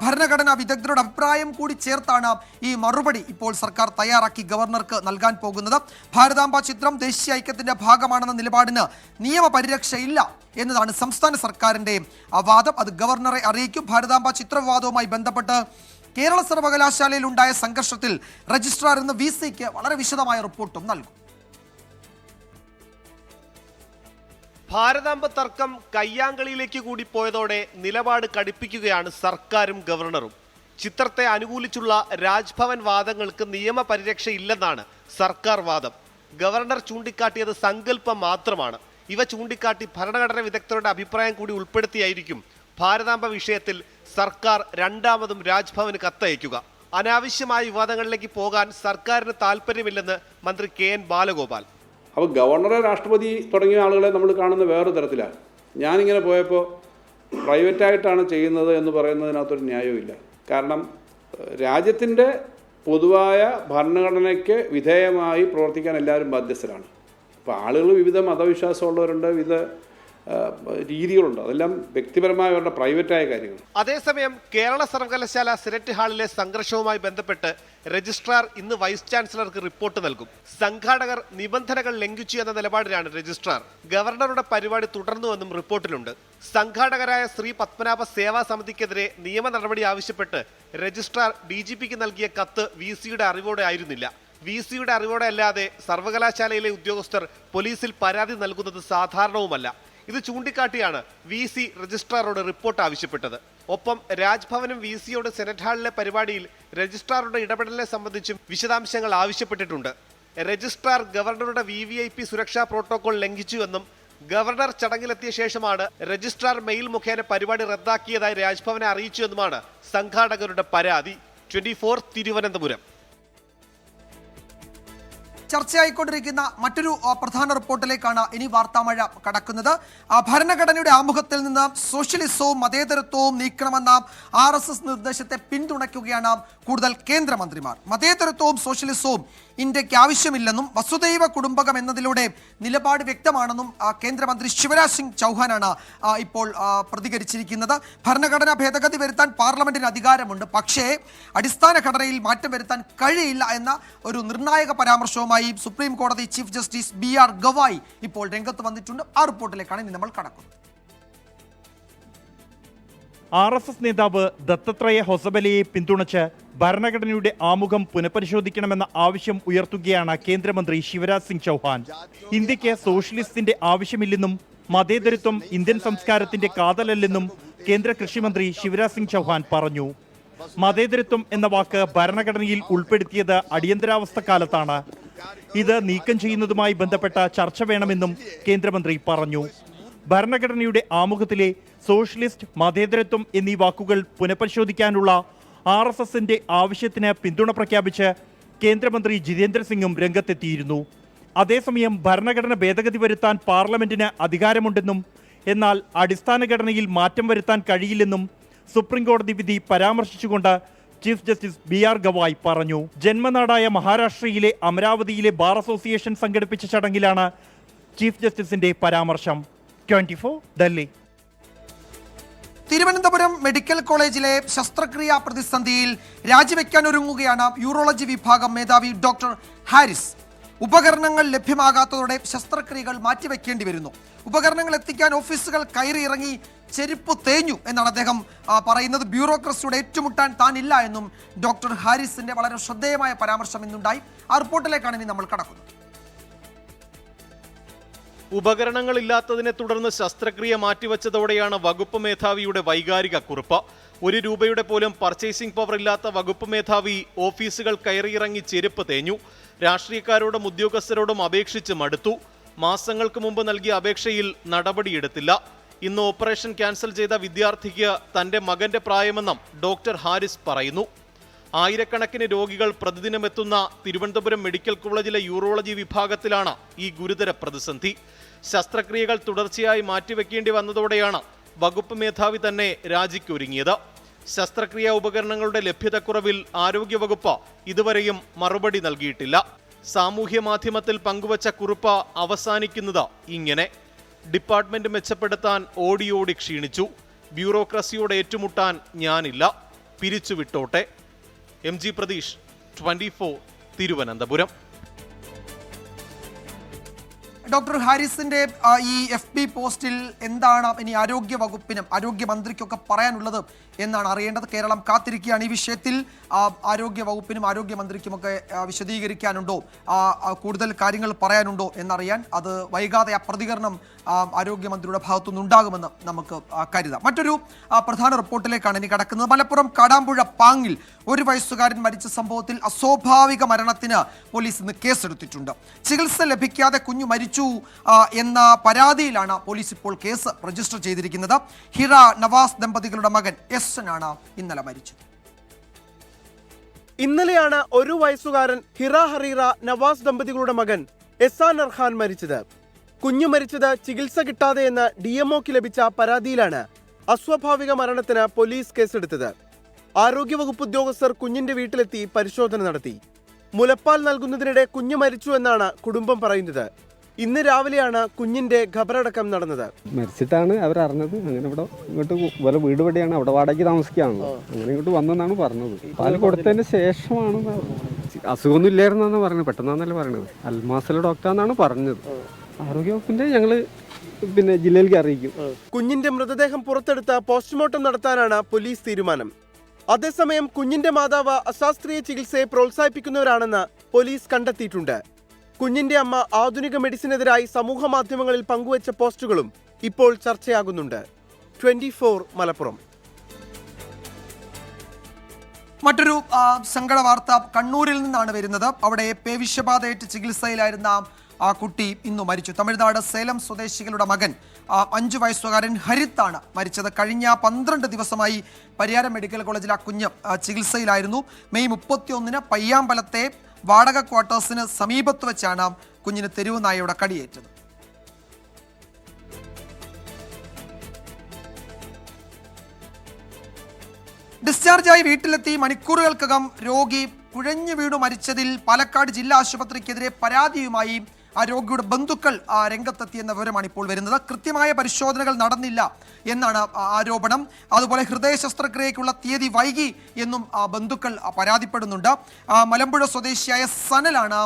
ഭരണഘടനാ വിദഗ്ധരുടെ അഭിപ്രായം കൂടി ചേർത്താണ് ഈ മറുപടി ഇപ്പോൾ സർക്കാർ തയ്യാറാക്കി ഗവർണർക്ക് നൽകാൻ പോകുന്നത്. ഭാരതാംബ ചിത്രം ദേശീയ ഐക്യത്തിന്റെ ഭാഗമാണെന്ന നിലപാടിന് നിയമപരിരക്ഷയില്ല എന്നതാണ് സംസ്ഥാന സർക്കാരിന്റെ വാദം. അത് ഗവർണറെ അറിയിക്കും. ഭാരതാംബ ചിത്രവിവാദവുമായി ബന്ധപ്പെട്ട് കേരള സർവകലാശാലയിൽ ഉണ്ടായ സംഘർഷത്തിൽ രജിസ്ട്രാർ ഇന്ന് VCക്ക് വളരെ വിശദമായ റിപ്പോർട്ടും നൽകും. ഭാരതാംബ തർക്കം കയ്യാങ്കളിയിലേക്ക് കൂടി പോയതോടെ നിലപാട് കടുപ്പിക്കുകയാണ് സർക്കാരും ഗവർണറും. ചിത്രത്തെ അനുകൂലിച്ചുള്ള രാജ്ഭവൻ വാദങ്ങൾക്ക് നിയമപരിരക്ഷയില്ലെന്നാണ് സർക്കാർ വാദം. ഗവർണർ ചൂണ്ടിക്കാട്ടിയത് സങ്കല്പം മാത്രമാണ്. ഇവ ചൂണ്ടിക്കാട്ടി ഭരണഘടനാ വിദഗ്ധരുടെ അഭിപ്രായം കൂടി ഉൾപ്പെടുത്തിയായിരിക്കും ഭാരതാംബ വിഷയത്തിൽ സർക്കാർ രണ്ടാമതും രാജ്ഭവന് കത്തയക്കുക. അനാവശ്യമായ വിവാദങ്ങളിലേക്ക് പോകാൻ സർക്കാരിന് താല്പര്യമില്ലെന്ന് മന്ത്രി KN ബാലഗോപാൽ. അപ്പോൾ ഗവർണറെ, രാഷ്ട്രപതി തുടങ്ങിയ ആളുകളെ നമ്മൾ കാണുന്ന വേറൊരു തരത്തിലാണ്. ഞാനിങ്ങനെ പോയപ്പോൾ പ്രൈവറ്റായിട്ടാണ് ചെയ്യുന്നത് എന്ന് പറയുന്നതിനകത്തൊരു ന്യായമില്ല. കാരണം രാജ്യത്തിൻ്റെ പൊതുവായ ഭരണഘടനയ്ക്ക് വിധേയമായി പ്രവർത്തിക്കാൻ എല്ലാവരും ബാധ്യസ്ഥരാണ്. അപ്പോൾ ആളുകൾ വിവിധ മതവിശ്വാസമുള്ളവരുണ്ട്, വിവിധ രീതികളുണ്ട്. അതെല്ലാം വ്യക്തിപരമായ അവരുടെ പ്രൈവറ്റായ കാര്യങ്ങൾ. അതേസമയം കേരള സർവകലാശാല സെനറ്റ് ഹാളിലെ സംഘർഷവുമായി ബന്ധപ്പെട്ട് രജിസ്ട്രാർ ഇന്ന് വൈസ് ചാൻസലർക്ക് റിപ്പോർട്ട് നൽകും. സംഘാടകർ നിബന്ധനകൾ ലംഘിച്ചു എന്ന നിലപാടിലാണ് രജിസ്ട്രാർ. ഗവർണറുടെ പരിപാടി തുടർന്നുവെന്നും റിപ്പോർട്ടിലുണ്ട്. സംഘാടകരായ ശ്രീ പത്മനാഭ സേവാ സമിതിക്കെതിരെ നിയമ നടപടി ആവശ്യപ്പെട്ട് രജിസ്ട്രാർ DGPക്ക് നൽകിയ കത്ത് VCയുടെ അറിവോടെ ആയിരുന്നില്ല. VCയുടെ അറിവോടെ അല്ലാതെ സർവകലാശാലയിലെ ഉദ്യോഗസ്ഥർ പോലീസിൽ പരാതി നൽകുന്നത് സാധാരണവുമല്ല. ഇത് ചൂണ്ടിക്കാട്ടിയാണ് VC രജിസ്ട്രാറോട് റിപ്പോർട്ട് ആവശ്യപ്പെട്ടത്. ഒപ്പം രാജ്ഭവനും VCയോട് സെനറ്റ് ഹാളിലെ പരിപാടിയിൽ രജിസ്ട്രാറുടെ ഇടപെടലിനെ സംബന്ധിച്ചും വിശദാംശങ്ങൾ ആവശ്യപ്പെട്ടിട്ടുണ്ട്. രജിസ്ട്രാർ ഗവർണറുടെ VVIP സുരക്ഷാ പ്രോട്ടോകോൾ ലംഘിച്ചുവെന്നും ഗവർണർ ചടങ്ങിലെത്തിയ ശേഷമാണ് രജിസ്ട്രാർ മെയിൽ മുഖേന പരിപാടി റദ്ദാക്കിയതായി രാജ്ഭവനെ അറിയിച്ചുവെന്നുമാണ് സംഘാടകരുടെ പരാതി. 24 തിരുവനന്തപുരം. ചർച്ചയായിക്കൊണ്ടിരിക്കുന്ന മറ്റൊരു പ്രധാന റിപ്പോർട്ടിലേക്കാണ് ഇനി വാർത്താമഴ കടക്കുന്നത്. ഭരണഘടനയുടെ ആമുഖത്തിൽ നിന്ന് സോഷ്യലിസവും മതേതരത്വവും നീക്കണമെന്ന RSS നിർദ്ദേശത്തെ പിന്തുണയ്ക്കുകയാണ് കൂടുതൽ കേന്ദ്രമന്ത്രിമാർ. മതേതരത്വവും സോഷ്യലിസവും ഇന്ത്യക്ക് ആവശ്യമില്ലെന്നും വസുദൈവ കുടുംബകം എന്നതിലൂടെ നിലപാട് വ്യക്തമാണെന്നും കേന്ദ്രമന്ത്രി ശിവരാജ് സിംഗ് ചൗഹാനാണ് ഇപ്പോൾ പ്രതികരിച്ചിരിക്കുന്നത്. ഭരണഘടനാ ഭേദഗതി വരുത്താൻ പാർലമെന്റിന് അധികാരമുണ്ട്, പക്ഷേ അടിസ്ഥാന ഘടനയിൽ മാറ്റം വരുത്താൻ കഴിയില്ല എന്ന ഒരു നിർണായക പരാമർശവുമായി റിപ്പോർട്ടുമായി സുപ്രീം കോടതി ചീഫ് ജസ്റ്റിസ് BR ഗവായി ഇപ്പോൾ രംഗത്ത് വന്നിട്ടുണ്ട്. ആ റിപ്പോർട്ടിലേക്കാണ് ഇനി നമ്മൾ കടക്കുന്നത്. RSS നേതാവ് ദത്തത്രേയ ഹൊസബലയെ പിന്തുണച്ച് ഭരണഘടനയുടെ ആമുഖം പുനഃപരിശോധിക്കണമെന്ന ആവശ്യം ഉയർത്തുകയാണ് കേന്ദ്രമന്ത്രി ശിവരാജ് സിംഗ് ചൗഹാൻ. ഇന്ത്യക്ക് സോഷ്യലിസ്റ്റിന്റെ ആവശ്യമില്ലെന്നും മതേതരത്വം ഇന്ത്യൻ സംസ്കാരത്തിന്റെ കാതലല്ലെന്നും കേന്ദ്ര കൃഷിമന്ത്രി ശിവരാജ് സിംഗ് ചൗഹാൻ പറഞ്ഞു. മതേതരത്വം എന്ന വാക്ക് ഭരണഘടനയിൽ ഉൾപ്പെടുത്തിയത് അടിയന്തരാവസ്ഥ കാലത്താണ്. ഇത് നീക്കം ചെയ്യുന്നതുമായി ബന്ധപ്പെട്ട ചർച്ച വേണമെന്നും കേന്ദ്രമന്ത്രി പറഞ്ഞു. ഭരണഘടനയുടെ ആമുഖത്തിലെ സോഷ്യലിസ്റ്റ്, മതേതരത്വം എന്നീ വാക്കുകൾ പുനഃപരിശോധിക്കാനുള്ള RSSന്റെ ആവശ്യത്തിന് പിന്തുണ പ്രഖ്യാപിച്ച് കേന്ദ്രമന്ത്രി ജിതേന്ദ്ര സിംഗും രംഗത്തെത്തിയിരുന്നു. അതേസമയം ഭരണഘടന ഭേദഗതി വരുത്താൻ പാർലമെന്റിന് അധികാരമുണ്ടെന്നും എന്നാൽ അടിസ്ഥാന ഘടനയിൽ മാറ്റം വരുത്താൻ കഴിയില്ലെന്നും സുപ്രീംകോടതി വിധി പരാമർശിച്ചുകൊണ്ട് ചീഫ് ജസ്റ്റിസ് BR ഗവായ് പറഞ്ഞു. ജന്മനാടായ മഹാരാഷ്ട്രയിലെ അമരാവതിയിലെ ബാർ അസോസിയേഷൻ സംഘടിപ്പിച്ച ചടങ്ങിലാണ് ചീഫ് ജസ്റ്റിസിന്റെ പരാമർശം. 24 ഡൽഹി. തിരുവനന്തപുരം മെഡിക്കൽ കോളേജിലെ ശസ്ത്രക്രിയാ പ്രതിസന്ധിയിൽ രാജിവെക്കാനൊരുങ്ങുകയാണ് യൂറോളജി വിഭാഗം മേധാവി ഡോക്ടർ ഹാരിസ്. ഉപകരണങ്ങൾ ലഭ്യമാകാത്തതോടെ ശസ്ത്രക്രിയകൾ മാറ്റിവെക്കേണ്ടി വരുന്നു. ഉപകരണങ്ങൾ എത്തിക്കാൻ ഓഫീസുകൾ കയറി ഇറങ്ങി ചെരുപ്പ് തേഞ്ഞു എന്നാണ് അദ്ദേഹം പറയുന്നത്. ബ്യൂറോക്രസിയുടെ ഏറ്റുമുട്ടാൻ താനില്ല എന്നും ഡോക്ടർ ഹാരിസിന്റെ വളരെ ശ്രദ്ധേയമായ പരാമർശം ഇന്നുണ്ടായി. ആ റിപ്പോർട്ടിലേക്കാണ് ഇനി നമ്മൾ കടക്കുന്നത്. ഉപകരണങ്ങളില്ലാത്തതിനെ തുടർന്ന് ശസ്ത്രക്രിയ മാറ്റിവെച്ചതോടെയാണ് വകുപ്പ് മേധാവിയുടെ വൈകാരിക കുറിപ്പ്. ₹1 പോലും പർച്ചേസിംഗ് പവർ ഇല്ലാത്ത വകുപ്പ് മേധാവി ഓഫീസുകൾ കയറിയിറങ്ങി ചെരുപ്പ് തേഞ്ഞു. രാഷ്ട്രീയക്കാരോടും ഉദ്യോഗസ്ഥരോടും അപേക്ഷിച്ച് മടുത്തു. മാസങ്ങൾക്ക് മുമ്പ് നൽകിയ അപേക്ഷയിൽ നടപടിയെടുത്തില്ല. ഇന്ന് ഓപ്പറേഷൻ ക്യാൻസൽ ചെയ്ത വിദ്യാർത്ഥിക്ക് തന്റെ മകന്റെ പ്രായമെന്നും ഡോക്ടർ ഹാരിസ് പറയുന്നു. ആയിരക്കണക്കിന് രോഗികൾ പ്രതിദിനം എത്തുന്ന തിരുവനന്തപുരം മെഡിക്കൽ കോളേജിലെ യൂറോളജി വിഭാഗത്തിലാണ് ഈ ഗുരുതര പ്രതിസന്ധി. ശസ്ത്രക്രിയകൾ തുടർച്ചയായി മാറ്റിവെക്കേണ്ടി വന്നതോടെയാണ് വകുപ്പ് മേധാവി തന്നെ രാജിക്കൊരുങ്ങിയത്. ശസ്ത്രക്രിയാ ഉപകരണങ്ങളുടെ ലഭ്യതക്കുറവിൽ ആരോഗ്യവകുപ്പ് ഇതുവരെയും മറുപടി നൽകിയിട്ടില്ല. സാമൂഹ്യ മാധ്യമത്തിൽ പങ്കുവച്ച കുറിപ്പ് അവസാനിക്കുന്നത് ഇങ്ങനെ: ഡിപ്പാർട്ട്മെന്റ് മെച്ചപ്പെടുത്താൻ ഓടി ഓടി ക്ഷീണിച്ചു. ബ്യൂറോക്രസിയോട് ഏറ്റുമുട്ടാൻ ഞാനില്ല, പിരിച്ചുവിട്ടോട്ടെ. MG പ്രതീഷ്, 24 തിരുവനന്തപുരം. ഡോക്ടർ ഹാരിസിന്റെ ഈ FB പോസ്റ്റിൽ എന്താണ് ഇനി ആരോഗ്യ വകുപ്പിനും ആരോഗ്യമന്ത്രിക്കൊക്കെ പറയാനുള്ളത് എന്നാണ് അറിയേണ്ടത്. കേരളം കാത്തിരിക്കുകയാണ് ഈ വിഷയത്തിൽ. ആരോഗ്യ വകുപ്പിനും ആരോഗ്യമന്ത്രിക്കുമൊക്കെ വിശദീകരിക്കാനുണ്ടോ, കൂടുതൽ കാര്യങ്ങൾ പറയാനുണ്ടോ എന്നറിയാൻ. അത് വൈകാതെ ആ പ്രതികരണം ആരോഗ്യമന്ത്രിയുടെ ഭാഗത്തുനിന്ന് ഉണ്ടാകുമെന്ന് നമുക്ക് കരുതാം. മറ്റൊരു പ്രധാന റിപ്പോർട്ടിലേക്കാണ് ഇനി കടക്കുന്നത്. മലപ്പുറം കാടാമ്പുഴ പാങ്ങിൽ 1 വയസ്സുകാരൻ മരിച്ച സംഭവത്തിൽ അസ്വാഭാവിക മരണത്തിന് പോലീസ് ഇന്ന് കേസെടുത്തിട്ടുണ്ട്. ചികിത്സ ലഭിക്കാതെ കുഞ്ഞു മരിച്ചു എന്ന പരാതിയിലാണ് പോലീസ് ഇപ്പോൾ കേസ് രജിസ്റ്റർ ചെയ്തിരിക്കുന്നത്. ഹിറ നവാസ് ദമ്പതികളുടെ മകൻ ആണ് ഇന്നലെ മരിച്ചത്. ഇന്നലെയാണ് 1 വയസ്സുകാരൻ ഹിറ ഹറീറ നവാസ് ദമ്പതികളുടെ മകൻ എസാൻ അർഹാൻ മരിച്ചത്. കുഞ്ഞു മരിച്ചത് ചികിത്സ കിട്ടാതെയെന്ന് DMOക്ക് ലഭിച്ച പരാതിയിലാണ് അസ്വാഭാവിക മരണത്തിന് പോലീസ് കേസെടുത്തത്. ആരോഗ്യവകുപ്പ് ഉദ്യോഗസ്ഥർ കുഞ്ഞിന്റെ വീട്ടിലെത്തി പരിശോധന നടത്തി. മുലപ്പാൽ നൽകുന്നതിനിടെ കുഞ്ഞു മരിച്ചു എന്നാണ് കുടുംബം പറയുന്നത്. ഇന്ന് രാവിലെയാണ് കുഞ്ഞിന്റെ ഖബറടക്കം നടന്നത്. മരിച്ചിട്ടാണ് അവരറിഞ്ഞത്. അങ്ങനെ ഇവിടെ ഇങ്ങോട്ട് പോലെ വീട് പടിയാണ്, അവിടെ വാടകയ്ക്ക് താമസിക്കുകയാണല്ലോ. അങ്ങനെ ഇങ്ങോട്ട് വന്നെന്നാണ് പറഞ്ഞത്. പാല് കൊടുത്തതിന് ശേഷമാണ് അസുഖമൊന്നും ഇല്ലായിരുന്നാണ് പറഞ്ഞത്. പെട്ടെന്നാന്നല്ലേ പറയണത്. അൽമാസിലെ ഡോക്ടറാന്നാണ് പറഞ്ഞത്. ആരോഗ്യവകുപ്പിന്റെ ഞങ്ങള് ജില്ലയിലേക്ക് അറിയിക്കും. കുഞ്ഞിന്റെ മൃതദേഹം പുറത്തെടുത്ത് പോസ്റ്റ്മോർട്ടം നടത്താനാണ് പോലീസ് തീരുമാനം. അതേസമയം കുഞ്ഞിന്റെ മാതാവ് അശാസ്ത്രീയ ചികിത്സയെ പ്രോത്സാഹിപ്പിക്കുന്നവരാണെന്ന് പോലീസ് കണ്ടെത്തിയിട്ടുണ്ട്. കുഞ്ഞിന്റെ അമ്മ ആധുനിക മെഡിസിനെതിരായി സമൂഹ മാധ്യമങ്ങളിൽ പങ്കുവച്ച പോസ്റ്റുകളും ഇപ്പോൾ ചർച്ചയാകുന്നുണ്ട്. 24 മലപ്പുറം. മറ്റൊരു സങ്കട വാർത്ത കണ്ണൂരിൽ നിന്നാണ് വരുന്നത്. അവിടെ പേവിഷബാധയേറ്റ് ചികിത്സയിലായിരുന്ന ആ കുട്ടി ഇന്നു മരിച്ചു. തമിഴ്നാട് സേലം സ്വദേശികളുടെ മകൻ 5 വയസ്സുകാരൻ ഹരിത്താണ് മരിച്ചത്. കഴിഞ്ഞ 12 ദിവസമായി പരിയാരം മെഡിക്കൽ കോളേജിൽ ആ കുഞ്ഞ് ചികിത്സയിലായിരുന്നു. മെയ് 31 പയ്യാമ്പലത്തെ വാടക ക്വാർട്ടേഴ്സിന് സമീപത്ത് വെച്ചാണ് കുഞ്ഞിന് തെരുവ് നായയുടെ കടിയേറ്റത്. ഡിസ്ചാർജായി വീട്ടിലെത്തി മണിക്കൂറുകൾക്കകം രോഗി കുഴഞ്ഞു വീണു മരിച്ചതിൽ പാലക്കാട് ജില്ലാ ആശുപത്രിക്കെതിരെ പരാതിയുമായി ആ രോഗിയുടെ ബന്ധുക്കൾ രംഗത്തെത്തിയെന്ന വിവരമാണ് ഇപ്പോൾ വരുന്നത്. കൃത്യമായ പരിശോധനകൾ നടന്നില്ല എന്നാണ് ആരോപണം. അതുപോലെ ഹൃദയ ശസ്ത്രക്രിയയ്ക്കുള്ള തീയതി വൈകി എന്നും ബന്ധുക്കൾ പരാതിപ്പെടുന്നുണ്ട്. മലമ്പുഴ സ്വദേശിയായ സനലാണ്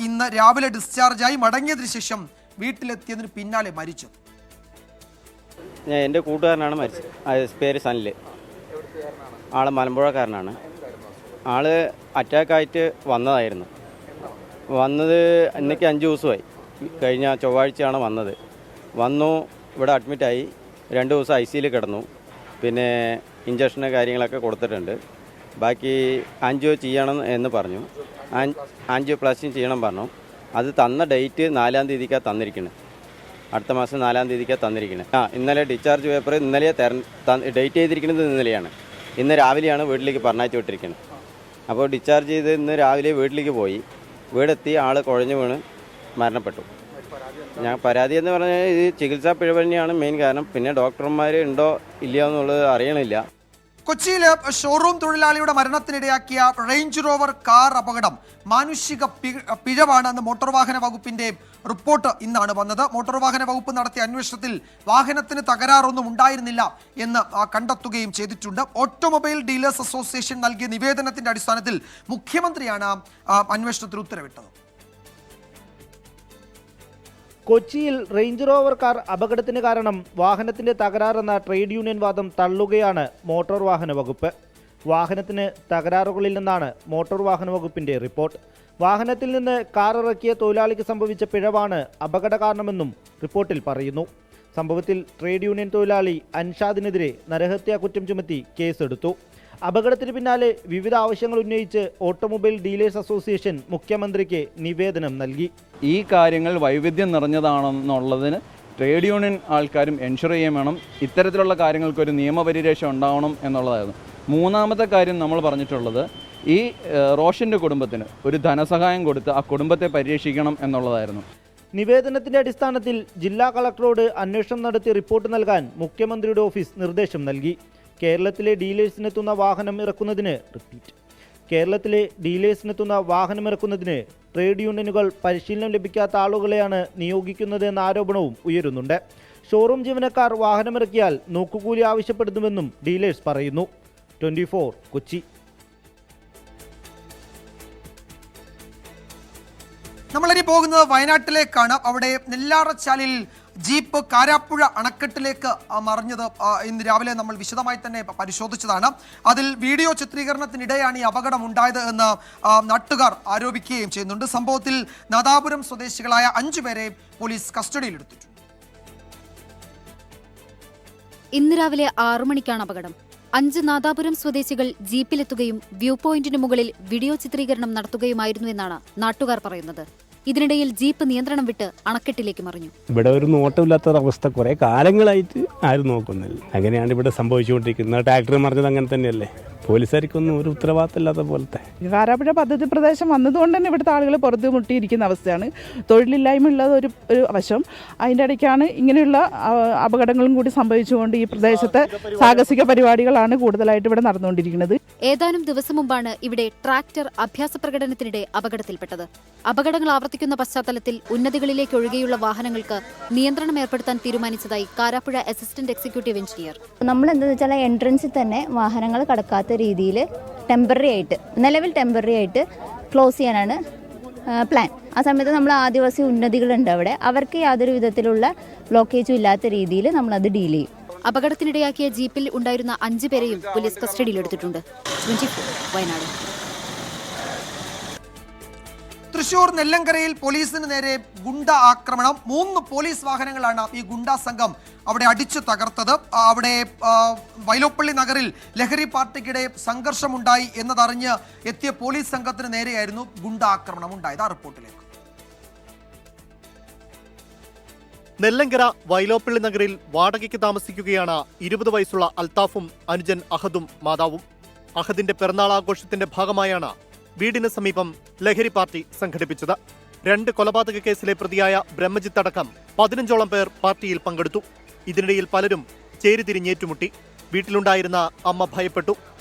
ഇന്ന് രാവിലെ ഡിസ്ചാർജായി മടങ്ങിയതിനു ശേഷം വീട്ടിലെത്തിയതിന് പിന്നാലെ മരിച്ചു. എൻ്റെ കൂട്ടുകാരനാണ് മരിച്ചത്. പേര് സനിൽ. ആൾ മലമ്പുഴക്കാരനാണ്. ആൾ അറ്റാക്കായിട്ട് വന്നതായിരുന്നു. വന്നത് ഇന്നേക്ക് 5 ദിവസമായി. കഴിഞ്ഞ ചൊവ്വാഴ്ചയാണ് വന്നത്. വന്നു, ഇവിടെ അഡ്മിറ്റായി. 2 ദിവസം ICUയിൽ കിടന്നു. പിന്നെ ഇഞ്ചക്ഷന് കാര്യങ്ങളൊക്കെ കൊടുത്തിട്ടുണ്ട്. ബാക്കി ആൻജിയോ ചെയ്യണം എന്ന് പറഞ്ഞു. ആൻജിയോപ്ലാസ്റ്റി ചെയ്യണം പറഞ്ഞു. അത് തന്ന ഡേറ്റ് 4-ാം തീയതിക്കാണ് തന്നിരിക്കുന്നത്. അടുത്ത മാസം 4-ാം തീയതിക്കാണ് തന്നിരിക്കുന്നത്. ഇന്നലെ ഡിസ്ചാർജ് പേപ്പർ ഇന്നലെ ഡേറ്റ് ചെയ്തിരിക്കുന്നത് ഇന്നലെയാണ്. ഇന്ന് രാവിലെയാണ് വീട്ടിലേക്ക് പറഞ്ഞയച്ചു വിട്ടിരിക്കുന്നത്. അപ്പോൾ ഡിസ്ചാർജ് ചെയ്ത് ഇന്ന് രാവിലെ വീട്ടിലേക്ക് പോയി. വീടെത്തി ആൾ കുഴഞ്ഞു വീണ് മരണപ്പെട്ടു. ഞാൻ പരാതി എന്ന് പറഞ്ഞാൽ ഇത് ചികിത്സാ പിഴവ് തന്നെയാണ് മെയിൻ കാരണം. പിന്നെ ഡോക്ടർമാർ ഉണ്ടോ ഇല്ലയോ എന്നുള്ളത് അറിയണില്ല. കൊച്ചിയിലെ ഷോറൂം തൊഴിലാളിയുടെ മരണത്തിനിടയാക്കിയ റേഞ്ച് റോവർ കാർ അപകടം മാനുഷിക പിഴവാണെന്ന് മോട്ടോർ വാഹന വകുപ്പിന്റെ റിപ്പോർട്ട് ഇന്നാണ് വന്നത്. മോട്ടോർ വാഹന വകുപ്പ് നടത്തിയ അന്വേഷണത്തിൽ വാഹനത്തിന് തകരാറൊന്നും ഉണ്ടായിരുന്നില്ല എന്ന് കണ്ടെത്തുകയും ചെയ്തിട്ടുണ്ട്. ഓട്ടോമൊബൈൽ ഡീലേഴ്സ് അസോസിയേഷൻ നൽകിയ നിവേദനത്തിന്റെ അടിസ്ഥാനത്തിൽ മുഖ്യമന്ത്രിയാണ് അന്വേഷണത്തിന് ഉത്തരവിട്ടത്. കൊച്ചിയിൽ റേഞ്ച് റോവർ കാർ അപകടത്തിന് കാരണം വാഹനത്തിന്റെ തകരാറെന്ന ട്രേഡ് യൂണിയൻ വാദം തള്ളുകയാണ് മോട്ടോർ വാഹന വകുപ്പ്. വാഹനത്തിന് തകരാറുകളില്ലെന്നാണ് മോട്ടോർ വാഹന വകുപ്പിന്റെ റിപ്പോർട്ട്. വാഹനത്തിൽ നിന്ന് കാർ ഇറക്കിയ തൊഴിലാളിക്ക് സംഭവിച്ച പിഴവാണ് അപകട കാരണമെന്നും റിപ്പോർട്ടിൽ പറയുന്നു. സംഭവത്തിൽ ട്രേഡ് യൂണിയൻ തൊഴിലാളി അൻഷാദിനെതിരെ നരഹത്യാ കുറ്റം ചുമത്തി കേസെടുത്തു. അപകടത്തിന് പിന്നാലെ വിവിധ ആവശ്യങ്ങൾ ഉന്നയിച്ച് ഓട്ടോമൊബൈൽ ഡീലേഴ്സ് അസോസിയേഷൻ മുഖ്യമന്ത്രിക്ക് നിവേദനം നൽകി. ഈ കാര്യങ്ങൾ വൈവിധ്യം നിറഞ്ഞതാണെന്നുള്ളതിന് ട്രേഡ് യൂണിയൻ ആൾക്കാരും എൻഷുർ ചെയ്യാൻ വേണം. ഇത്തരത്തിലുള്ള കാര്യങ്ങൾക്കൊരു നിയമപരിരക്ഷ ഉണ്ടാവണം എന്നുള്ളതായിരുന്നു. മൂന്നാമത്തെ കാര്യം നമ്മൾ പറഞ്ഞിട്ടുള്ളത്, ഈ റോഷൻ്റെ കുടുംബത്തിന് ഒരു ധനസഹായം കൊടുത്ത് ആ കുടുംബത്തെ പരിരക്ഷിക്കണം എന്നുള്ളതായിരുന്നു. നിവേദനത്തിന്റെ അടിസ്ഥാനത്തിൽ ജില്ലാ കളക്ടറോട് അന്വേഷണം നടത്തി റിപ്പോർട്ട് നൽകാൻ മുഖ്യമന്ത്രിയുടെ ഓഫീസ് നിർദ്ദേശം നൽകി. കേരളത്തിലെ ഡീലേഴ്സിനെത്തുന്ന വാഹനം ഇറക്കുന്നതിന് ട്രേഡ് യൂണിയനുകൾ പരിശീലനം ലഭിക്കാത്ത ആളുകളെയാണ് നിയോഗിക്കുന്നത് എന്ന ആരോപണവും ഉയരുന്നുണ്ട്. ഷോറൂം ജീവനക്കാർ വാഹനമിറക്കിയാൽ നോക്കുകൂലി ആവശ്യപ്പെടുന്നുവെന്നും ഡീലേഴ്സ് പറയുന്നു. 24 കൊച്ചി. നമ്മളിനി പോകുന്നത് വയനാട്ടിലേക്കാണ്. അവിടെ നെല്ലാറച്ചാലിൽ ജീപ്പ് കാരാപ്പുഴ അണക്കെട്ടിലേക്ക് മറിഞ്ഞത് ഇന്ന് രാവിലെ നമ്മൾ വിശദമായി തന്നെ പരിശോധിച്ചതാണ്. അതിൽ വീഡിയോ ചിത്രീകരണത്തിനിടെയാണ് ഈ അപകടം ഉണ്ടായത് എന്ന് നാട്ടുകാർ ആരോപിക്കുകയും ചെയ്യുന്നുണ്ട്. സംഭവത്തിൽ നാദാപുരം സ്വദേശികളായ 5 പേരെ പോലീസ് കസ്റ്റഡിയിലെടുത്തിട്ടുണ്ട്. ഇന്ന് രാവിലെ 6 മണിക്കാണ് അപകടം. 5 നാദാപുരം സ്വദേശികൾ ജീപ്പിലെത്തുകയും വ്യൂ പോയിന്റിന് മുകളിൽ വീഡിയോ ചിത്രീകരണം നടത്തുകയുമായിരുന്നു എന്നാണ് നാട്ടുകാർ പറയുന്നത്. ഇതിനിടയിൽ ജീപ്പ് നിയന്ത്രണം വിട്ട് അണക്കെട്ടിലേക്ക് മറിഞ്ഞു. ഇവിടെ ഒരു നോട്ടമില്ലാത്തൊരവസ്ഥ കുറെ കാലങ്ങളായിട്ട് ആരും നോക്കുന്നില്ല. അങ്ങനെയാണ് ഇവിടെ സംഭവിച്ചുകൊണ്ടിരിക്കുന്നത്. ട്രാക്ടർ മറിഞ്ഞത് അങ്ങനെ തന്നെയല്ലേ. പോലീസുകാർക്കൊന്നും ഒരു ഉത്തരവാദിത്തമില്ലാത്ത പോലത്തെ. കാരാപ്പുഴ പദ്ധതി പ്രദേശം വന്നതുകൊണ്ട് തന്നെ ഇവിടുത്തെ ആളുകൾ പുറത്ത് മുട്ടിയിരിക്കുന്ന അവസ്ഥയാണ്. തൊഴിലില്ലായ്മ ഉള്ളത് ഒരു വശം. അതിൻ്റെ ഇടയ്ക്കാണ് ഇങ്ങനെയുള്ള അപകടങ്ങളും കൂടി സംഭവിച്ചുകൊണ്ട് ഈ പ്രദേശത്തെ സാഹസിക പരിപാടികളാണ് കൂടുതലായിട്ട് ഇവിടെ നടന്നുകൊണ്ടിരിക്കുന്നത്. ഏതാനും ദിവസം മുമ്പാണ് ഇവിടെ ട്രാക്ടർ അഭ്യാസ പ്രകടനത്തിനിടെ അപകടത്തിൽപ്പെട്ടത്. അപകടങ്ങൾ ആവർത്തിക്കുന്ന പശ്ചാത്തലത്തിൽ ഉന്നതികളിലേക്ക് ഒഴികെയുള്ള വാഹനങ്ങൾക്ക് നിയന്ത്രണം ഏർപ്പെടുത്താൻ തീരുമാനിച്ചതായി കാരാപ്പുഴ അസിസ്റ്റന്റ് എക്സിക്യൂട്ടീവ് എഞ്ചിനീയർ. നമ്മൾ എന്താണെന്ന് വെച്ചാൽ എൻട്രൻസിൽ തന്നെ വാഹനങ്ങൾ കടക്കാത്ത രീതിയിൽ നിലവിൽ ടെമ്പററി ആയിട്ട് ക്ലോസ് ചെയ്യാനാണ് പ്ലാൻ. ആ സമയത്ത് നമ്മൾ ആദിവാസി ഉന്നതികളുണ്ട് അവിടെ, അവർക്ക് യാതൊരു വിധത്തിലുള്ള ബ്ലോക്കേജും ഇല്ലാത്ത രീതിയിൽ നമ്മളത് ഡീൽ ചെയ്യും. അപകടത്തിനിടയാക്കിയ ജീപ്പിൽ ഉണ്ടായിരുന്ന 5 പേരെയും പോലീസ് കസ്റ്റഡിയിലെടുത്തിട്ടുണ്ട്. 24 വയനാട്. തൃശൂർ നെല്ലങ്കരയിൽ പോലീസിന് നേരെ ഗുണ്ട ആക്രമണം. 3 പോലീസ് വാഹനങ്ങളാണ് ഈ ഗുണ്ടാ സംഘം അവിടെ അടിച്ചു തകർത്തത്. അവിടെ വൈലോപ്പള്ളി നഗറിൽ ലഹരി പാർട്ടിക്കിടെ സംഘർഷമുണ്ടായി എന്നതറിഞ്ഞ് എത്തിയ പോലീസ് സംഘത്തിന് നേരെയായിരുന്നു ഗുണ്ടാ ആക്രമണം ഉണ്ടായത്. ആ റിപ്പോർട്ടിലേക്ക്. നെല്ലങ്കര വൈലോപ്പള്ളി നഗറിൽ വാടകയ്ക്ക് താമസിക്കുകയാണ് 20 വയസ്സുള്ള അൽത്താഫും അനുജൻ അഹദും മാതാവും. അഹദിന്റെ പിറന്നാൾ ആഘോഷത്തിന്റെ ഭാഗമായാണ് വീടിന് സമീപം ലഹരി പാർട്ടി സംഘടിപ്പിച്ചത്. 2 കൊലപാതക കേസിലെ പ്രതിയായ ബ്രഹ്മജിത്ത് അടക്കം 15ഓളം പേർ പാർട്ടിയിൽ പങ്കെടുത്തു. ഇതിനിടയിൽ പലരും ചേരിതിരിഞ്ഞേറ്റുമുട്ടി. വീട്ടിലുണ്ടായിരുന്ന അമ്മ ഭയപ്പെട്ടു.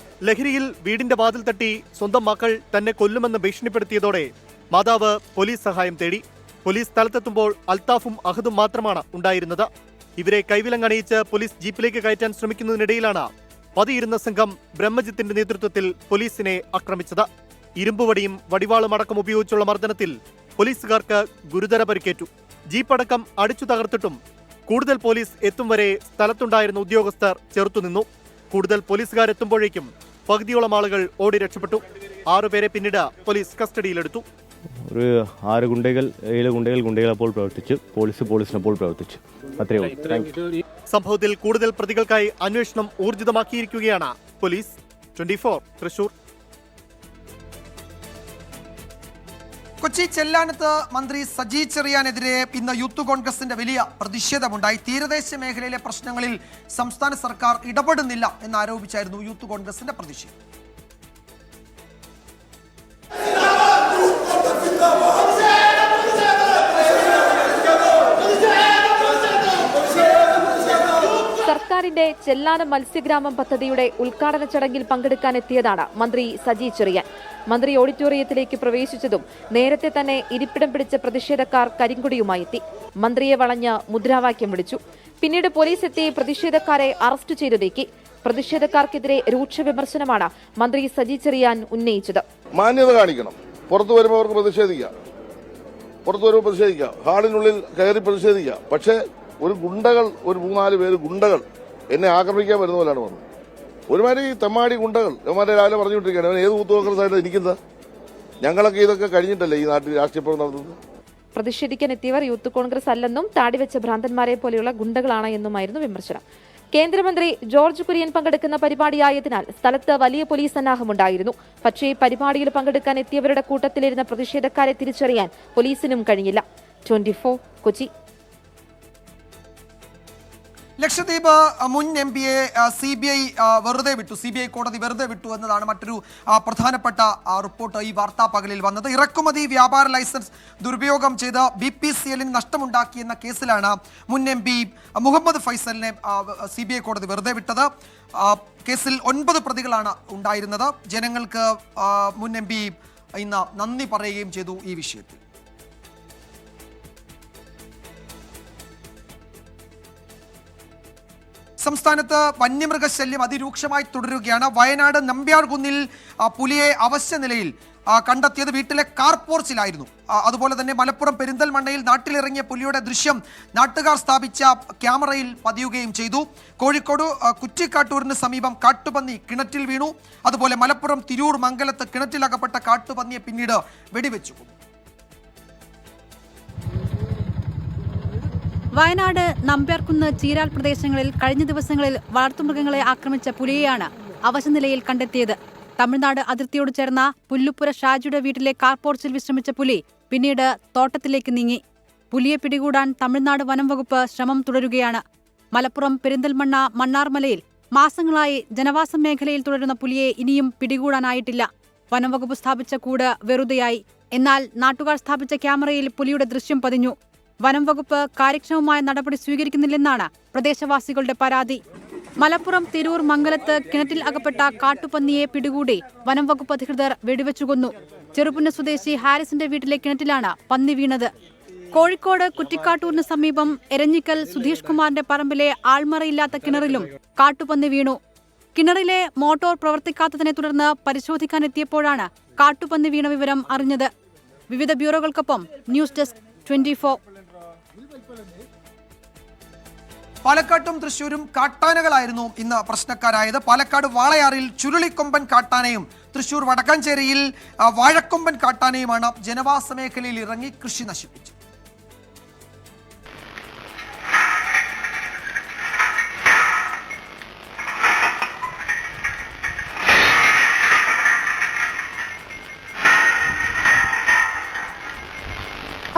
ലഹരിയിൽ വീടിന്റെ വാതിൽ തട്ടി സ്വന്തം മക്കൾ തന്നെ കൊല്ലുമെന്ന് ഭീഷണിപ്പെടുത്തിയതോടെ മാതാവ് പോലീസ് സഹായം തേടി. പോലീസ് സ്ഥലത്തെത്തുമ്പോൾ അൽത്താഫും അഹദും മാത്രമാണ് ഉണ്ടായിരുന്നത്. ഇവരെ കൈവിലങ്ങണിയിച്ച് പോലീസ് ജീപ്പിലേക്ക് കയറ്റാൻ ശ്രമിക്കുന്നതിനിടയിലാണ് പതിയിരുന്ന സംഘം ബ്രഹ്മജിത്തിന്റെ നേതൃത്വത്തിൽ പോലീസിനെ ആക്രമിച്ചത്. ഇരുമ്പുവടിയും വടിവാളും അടക്കം ഉപയോഗിച്ചുള്ള മർദ്ദനത്തിൽ പോലീസുകാർക്ക് ഗുരുതര പരിക്കേറ്റു. ജീപ്പടക്കം അടിച്ചു തകർത്തിട്ടും കൂടുതൽ പോലീസ് എത്തും വരെ സ്ഥലത്തുണ്ടായിരുന്ന ഉദ്യോഗസ്ഥർ ചെറുത്തുനിന്നു. കൂടുതൽ പോലീസുകാരെത്തുമ്പോഴേക്കും പകുതിയോളം ആളുകൾ ഓടി രക്ഷപ്പെട്ടു. 6 പേരെ പിന്നീട് പോലീസ് കസ്റ്റഡിയിലെടുത്തു. ഒരു 6 ഗുണ്ടകൾ 7 ഗുണ്ടകൾ അപ്പോൾ പ്രവർത്തിച്ചു. പോലീസിനപ്പോൾ പ്രവർത്തിച്ചു. അത്രയേ ഉള്ളൂ. സംഭവത്തിൽ കൂടുതൽ പ്രതികൾക്കായി അന്വേഷണം ഊർജിതമാക്കിയിരിക്കുകയാണ് പോലീസ്. 24 തൃശൂർ. കൊച്ചി ചെല്ലാനത്ത് മന്ത്രി സജി ചെറിയാനെതിരെ ഇന്ന് യൂത്ത് കോൺഗ്രസിന്റെ വലിയ പ്രതിഷേധമുണ്ടായി. തീരദേശ മേഖലയിലെ പ്രശ്നങ്ങളിൽ സംസ്ഥാന സർക്കാർ ഇടപെടുന്നില്ല എന്നാരോപിച്ചായിരുന്നു യൂത്ത് കോൺഗ്രസിന്റെ പ്രതിഷേധം. സർക്കാരിന്റെ ചെല്ലാനം മത്സ്യഗ്രാമം പദ്ധതിയുടെ ഉദ്ഘാടന ചടങ്ങിൽ പങ്കെടുക്കാനെത്തിയതാണ് മന്ത്രി സജി ചെറിയാൻ. മന്ത്രി ഓഡിറ്റോറിയത്തിലേക്ക് പ്രവേശിച്ചതും നേരത്തെ തന്നെ ഇരിപ്പിടം പിടിച്ച പ്രതിഷേധക്കാർ കരിങ്കൊടിയുമായി എത്തി. മന്ത്രിയെ വളഞ്ഞ് മുദ്രാവാക്യം വിളിച്ചു. പിന്നീട് പോലീസ് എത്തി പ്രതിഷേധക്കാരെ അറസ്റ്റ് ചെയ്തു നീക്കി. പ്രതിഷേധക്കാർക്കെതിരെ രൂക്ഷ വിമർശനമാണ് മന്ത്രി സജി ചെറിയാൻ ഉന്നയിച്ചത്. മാന്യത കാണിക്കണം. പുറത്തു വരുമ്പോൾ അവർക്ക് പ്രതിഷേധിക്കാം, ഹാളിനുള്ളിൽ കയറി പ്രതിഷേധിക്കാം. പക്ഷേ ഒരു 3-4 പേര് ഗുണ്ടകൾ എന്നെ ആക്രമിക്കാൻ വരുന്ന പോലെയാണ് വന്നത്. ഒരുമാതിരി തെമ്മാടി ഗുണ്ടകൾ അവന്മാരെ രാവിലെ പറഞ്ഞുകൊണ്ടിരിക്കുകയാണ്. അവൻ ഏത് യൂത്ത് കോൺഗ്രസായിട്ട് ഇരിക്കുന്നത്? ഞങ്ങളൊക്കെ ഇതൊക്കെ കഴിഞ്ഞിട്ടല്ലേ ഈ നാട്ടിൽ രാഷ്ട്രീയ പ്രവർത്തനം നടത്തുന്നത്? പ്രതിഷേധിക്കാൻ എത്തിയവർ യൂത്ത് കോൺഗ്രസ് അല്ലെന്നും താടിവെച്ച ഭ്രാന്തന്മാരെ പോലെയുള്ള ഗുണ്ടകളാണ് എന്നുമായിരുന്നു വിമർശനം. കേന്ദ്രമന്ത്രി ജോർജ് കുര്യൻ പങ്കെടുക്കുന്ന പരിപാടിയായതിനാൽ സ്ഥലത്ത് വലിയ പോലീസ് സന്നാഹമുണ്ടായിരുന്നു. പക്ഷേ പരിപാടിയിൽ പങ്കെടുക്കാൻ എത്തിയവരുടെ കൂട്ടത്തിലിരുന്ന പ്രതിഷേധക്കാരെ തിരിച്ചറിയാൻ പോലീസിനും കഴിഞ്ഞില്ല. 24 കൊച്ചി. ലക്ഷദ്വീപ് മുൻ MP-യെ CBI വെറുതെ വിട്ടു. CBI കോടതി വെറുതെ വിട്ടു എന്നതാണ് മറ്റൊരു പ്രധാനപ്പെട്ട റിപ്പോർട്ട് ഈ വാർത്താ പകലിൽ വന്നത്. ഇറക്കുമതി വ്യാപാര ലൈസൻസ് ദുരുപയോഗം ചെയ്ത് BPCL-ന് നഷ്ടമുണ്ടാക്കിയെന്ന കേസിലാണ് മുൻ MP മുഹമ്മദ് ഫൈസലിനെ CBI കോടതി വെറുതെ വിട്ടത്. കേസിൽ 9 പ്രതികളാണ് ഉണ്ടായിരുന്നത്. ജനങ്ങൾക്ക് മുൻ MP ഇന്ന് നന്ദി പറയുകയും ചെയ്തു ഈ വിഷയത്തിൽ. സംസ്ഥാനത്ത് വന്യമൃഗശല്യം അതിരൂക്ഷമായി തുടരുകയാണ്. വയനാട് നമ്പ്യാർകുന്നിൽ പുലിയെ അവശ്യ നിലയിൽ കണ്ടെത്തിയത് വീട്ടിലെ കാർ പോർച്ചിലായിരുന്നു. അതുപോലെ തന്നെ മലപ്പുറം പെരിന്തൽമണ്ണയിൽ നാട്ടിലിറങ്ങിയ പുലിയുടെ ദൃശ്യം നാട്ടുകാർ സ്ഥാപിച്ച ക്യാമറയിൽ പതിയുകയും ചെയ്തു. കോഴിക്കോട് കുറ്റിക്കാട്ടൂരിന് സമീപം കാട്ടുപന്നി കിണറ്റിൽ വീണു. അതുപോലെ മലപ്പുറം തിരൂർ മംഗലത്ത് കിണറ്റിലകപ്പെട്ട കാട്ടുപന്നിയെ പിന്നീട് വെടിവെച്ചു. വയനാട് നമ്പ്യാർകുന്ന് ചീരാൽ പ്രദേശങ്ങളിൽ കഴിഞ്ഞ ദിവസങ്ങളിൽ വളർത്തുമൃഗങ്ങളെ ആക്രമിച്ച പുലിയെയാണ് അവശനിലയിൽ കണ്ടെത്തിയത്. തമിഴ്നാട് അതിർത്തിയോട് ചേർന്ന പുല്ലുപ്പുര ഷാജിയുടെ വീട്ടിലെ കാർപോർച്ചിൽ വിശ്രമിച്ച പുലി പിന്നീട് തോട്ടത്തിലേക്ക് നീങ്ങി. പുലിയെ പിടികൂടാൻ തമിഴ്നാട് വനം വകുപ്പ് ശ്രമം തുടരുകയാണ്. മലപ്പുറം പെരിന്തൽമണ്ണ മണ്ണാർമലയിൽ മാസങ്ങളായി ജനവാസ മേഖലയിൽ തുടരുന്ന പുലിയെ ഇനിയും പിടികൂടാനായിട്ടില്ല. വനം വകുപ്പ് സ്ഥാപിച്ച കൂട് വെറുതെയായി. എന്നാൽ നാട്ടുകാർ സ്ഥാപിച്ച ക്യാമറയിൽ പുലിയുടെ ദൃശ്യം പതിഞ്ഞു. വനം വകുപ്പ് കാര്യക്ഷമമായ നടപടി സ്വീകരിക്കുന്നില്ലെന്നാണ് പ്രദേശവാസികളുടെ പരാതി. മലപ്പുറം തിരൂർ മംഗലത്ത് കിണറ്റിൽ അകപ്പെട്ട കാട്ടുപന്നിയെ പിടികൂടി വനം വകുപ്പ് അധികൃതർ വെടിവെച്ചു കൊന്നു. ചെറുപുന്ന സ്വദേശി ഹാരിസിന്റെ വീട്ടിലെ കിണറ്റിലാണ് പന്നി വീണത്. കോഴിക്കോട് കുറ്റിക്കാട്ടൂരിന് സമീപം എരഞ്ഞിക്കൽ സുധീഷ് കുമാറിന്റെ പറമ്പിലെ ആൾമറയില്ലാത്ത കിണറിലും കാട്ടുപന്നി വീണു. കിണറിലെ മോട്ടോർ പ്രവർത്തിക്കാത്തതിനെ തുടർന്ന് പരിശോധിക്കാനെത്തിയപ്പോഴാണ് കാട്ടുപന്നി വീണ വിവരം അറിഞ്ഞത്. വിവിധ ബ്യൂറോകൾക്കൊപ്പം ന്യൂസ് ഡെസ്ക് 24. പാലക്കാട്ടും തൃശ്ശൂരും കാട്ടാനകളായിരുന്നു ഇന്ന് പ്രശ്നക്കാരായത്. പാലക്കാട് വാളയാറിൽ ചുരുളിക്കൊമ്പൻ കാട്ടാനയും തൃശ്ശൂർ വടക്കാഞ്ചേരിയിൽ വാഴക്കൊമ്പൻ കാട്ടാനയുമാണ് ജനവാസ മേഖലയിൽ ഇറങ്ങി കൃഷി നശിപ്പിച്ചത്.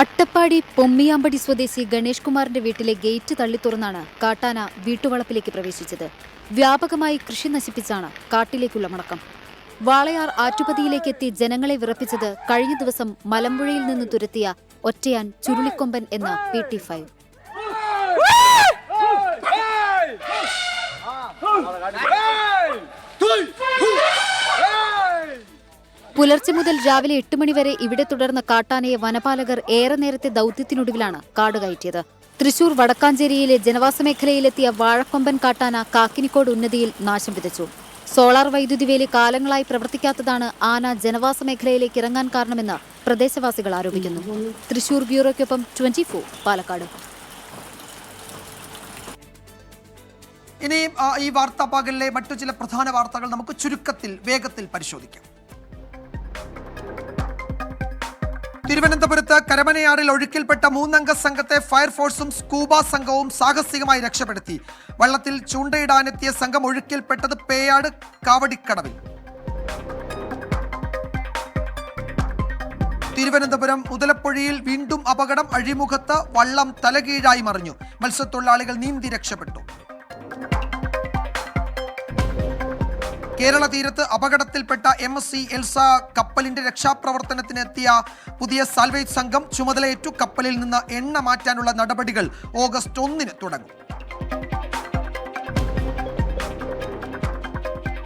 അട്ടപ്പാടി പൊമ്മിയാമ്പടി സ്വദേശി ഗണേഷ് കുമാറിന്റെ വീട്ടിലെ ഗേറ്റ് തള്ളിത്തുറന്നാണ് കാട്ടാന വീട്ടുവളപ്പിലേക്ക് പ്രവേശിച്ചത്. വ്യാപകമായി കൃഷി നശിപ്പിച്ചാണ് കാട്ടിലേക്കുള്ള മടക്കം. വാളയാർ ആറ്റുപതിയിലേക്കെത്തി ജനങ്ങളെ വിറപ്പിച്ചത് കഴിഞ്ഞ ദിവസം മലമ്പുഴയിൽ നിന്ന് തുരത്തിയ ഒറ്റയാൻ ചുരുളിക്കൊമ്പൻ എന്ന PT5. പുലർച്ചെ മുതൽ രാവിലെ 8 മണിവരെ ഇവിടെ തുടർന്ന കാട്ടാനയെ വനപാലകർ ഏറെ നേരത്തെ ദൌത്യത്തിനൊടുവിലാണ് കാട് കയറ്റിയത്. തൃശൂർ വടക്കാഞ്ചേരിയിലെ ജനവാസ മേഖലയിലെത്തിയ വാഴക്കൊമ്പൻ കാട്ടാന കാക്കിനിക്കോട് ഉന്നതിയിൽ നാശം വിതച്ചു. സോളാർ വൈദ്യുതി വേലി കാലങ്ങളായി പ്രവർത്തിക്കാത്തതാണ് ആന ജനവാസ മേഖലയിലേക്ക് ഇറങ്ങാൻ കാരണമെന്ന് പ്രദേശവാസികൾ ആരോപിക്കുന്നു. തൃശൂർ ബ്യൂറോയ്ക്കൊപ്പം 24 പാലക്കാട്. ഇനി ഈ വാർത്താ പകലിലെ മറ്റു ചില പ്രധാന വാർത്തകൾ നമുക്ക് ചുരുക്കത്തിൽ വേഗത്തിൽ പരിശോധിക്കാം. തിരുവനന്തപുരത്ത് കരമനയാറിൽ ഒഴുക്കിൽപ്പെട്ട 3 അംഗ സംഘത്തെ ഫയർഫോഴ്സും സ്കൂബ സംഘവും സാഹസികമായി രക്ഷപ്പെടുത്തി. വള്ളത്തിൽ ചൂണ്ടയിടാനെത്തിയ സംഘം ഒഴുക്കിൽപ്പെട്ടത് പേയാട് കാവടിക്കടവിൽ. തിരുവനന്തപുരം മുതലപ്പൊഴിയിൽ വീണ്ടും അപകടം. അഴിമുഖത്ത് വള്ളം തലകീഴായി മറിഞ്ഞു. മത്സ്യത്തൊഴിലാളികൾ നീന്തി രക്ഷപ്പെട്ടു. കേരള തീരത്ത് അപകടത്തിൽപ്പെട്ട MSC എൽസ കപ്പലിന്റെ രക്ഷാപ്രവർത്തനത്തിനെത്തിയ പുതിയ സാൽവേജ് സംഘം ചുമതലയേറ്റു. കപ്പലിൽ നിന്ന് എണ്ണ മാറ്റാനുള്ള നടപടികൾ ഓഗസ്റ്റ് 1 തുടങ്ങും.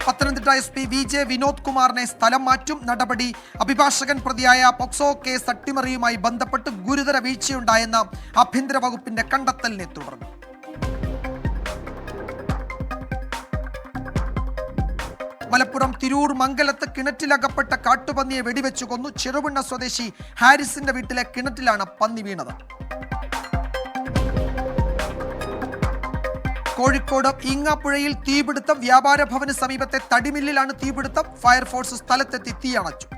പത്തനംതിട്ട SP VJ വിനോദ് കുമാറിനെ സ്ഥലം മാറ്റും. നടപടി അഭിഭാഷകൻ പ്രതിയായ പോക്സോ കേസ് അട്ടിമറിയുമായി ബന്ധപ്പെട്ട് ഗുരുതര വീഴ്ചയുണ്ടായെന്ന ആഭ്യന്തര വകുപ്പിന്റെ കണ്ടെത്തലിനെ തുടർന്ന്. മലപ്പുറം തിരൂർ മംഗലത്ത് കിണറ്റിലകപ്പെട്ട കാട്ടുപന്നിയെ വെടിവെച്ചു കൊന്നു. ചെറുവിണ്ണ സ്വദേശി ഹാരിസിന്റെ വീട്ടിലെ കിണറ്റിലാണ് പന്നി വീണത്. കോഴിക്കോട് ഈങ്ങാപ്പുഴയിൽ തീപിടുത്തം. വ്യാപാര ഭവന് സമീപത്തെ തടിമില്ലിലാണ് തീപിടുത്തം. ഫയർഫോഴ്സ് സ്ഥലത്തെത്തി തീയണച്ചു.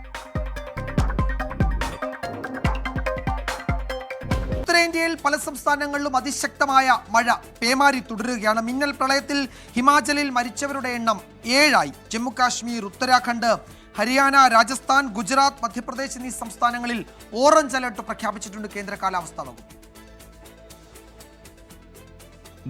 ഉത്തരേന്ത്യയിൽ പല സംസ്ഥാനങ്ങളിലും അതിശക്തമായ മഴ പേമാരി തുടരുകയാണ്. മിന്നൽ പ്രളയത്തിൽ ഹിമാചലിൽ മരിച്ചവരുടെ എണ്ണം 7 ജമ്മു കാശ്മീർ, ഉത്തരാഖണ്ഡ്, ഹരിയാന, രാജസ്ഥാൻ, ഗുജറാത്ത്, മധ്യപ്രദേശ് എന്നീ സംസ്ഥാനങ്ങളിൽ ഓറഞ്ച് അലർട്ട് പ്രഖ്യാപിച്ചിട്ടുണ്ട് കേന്ദ്ര കാലാവസ്ഥാ വകുപ്പ്.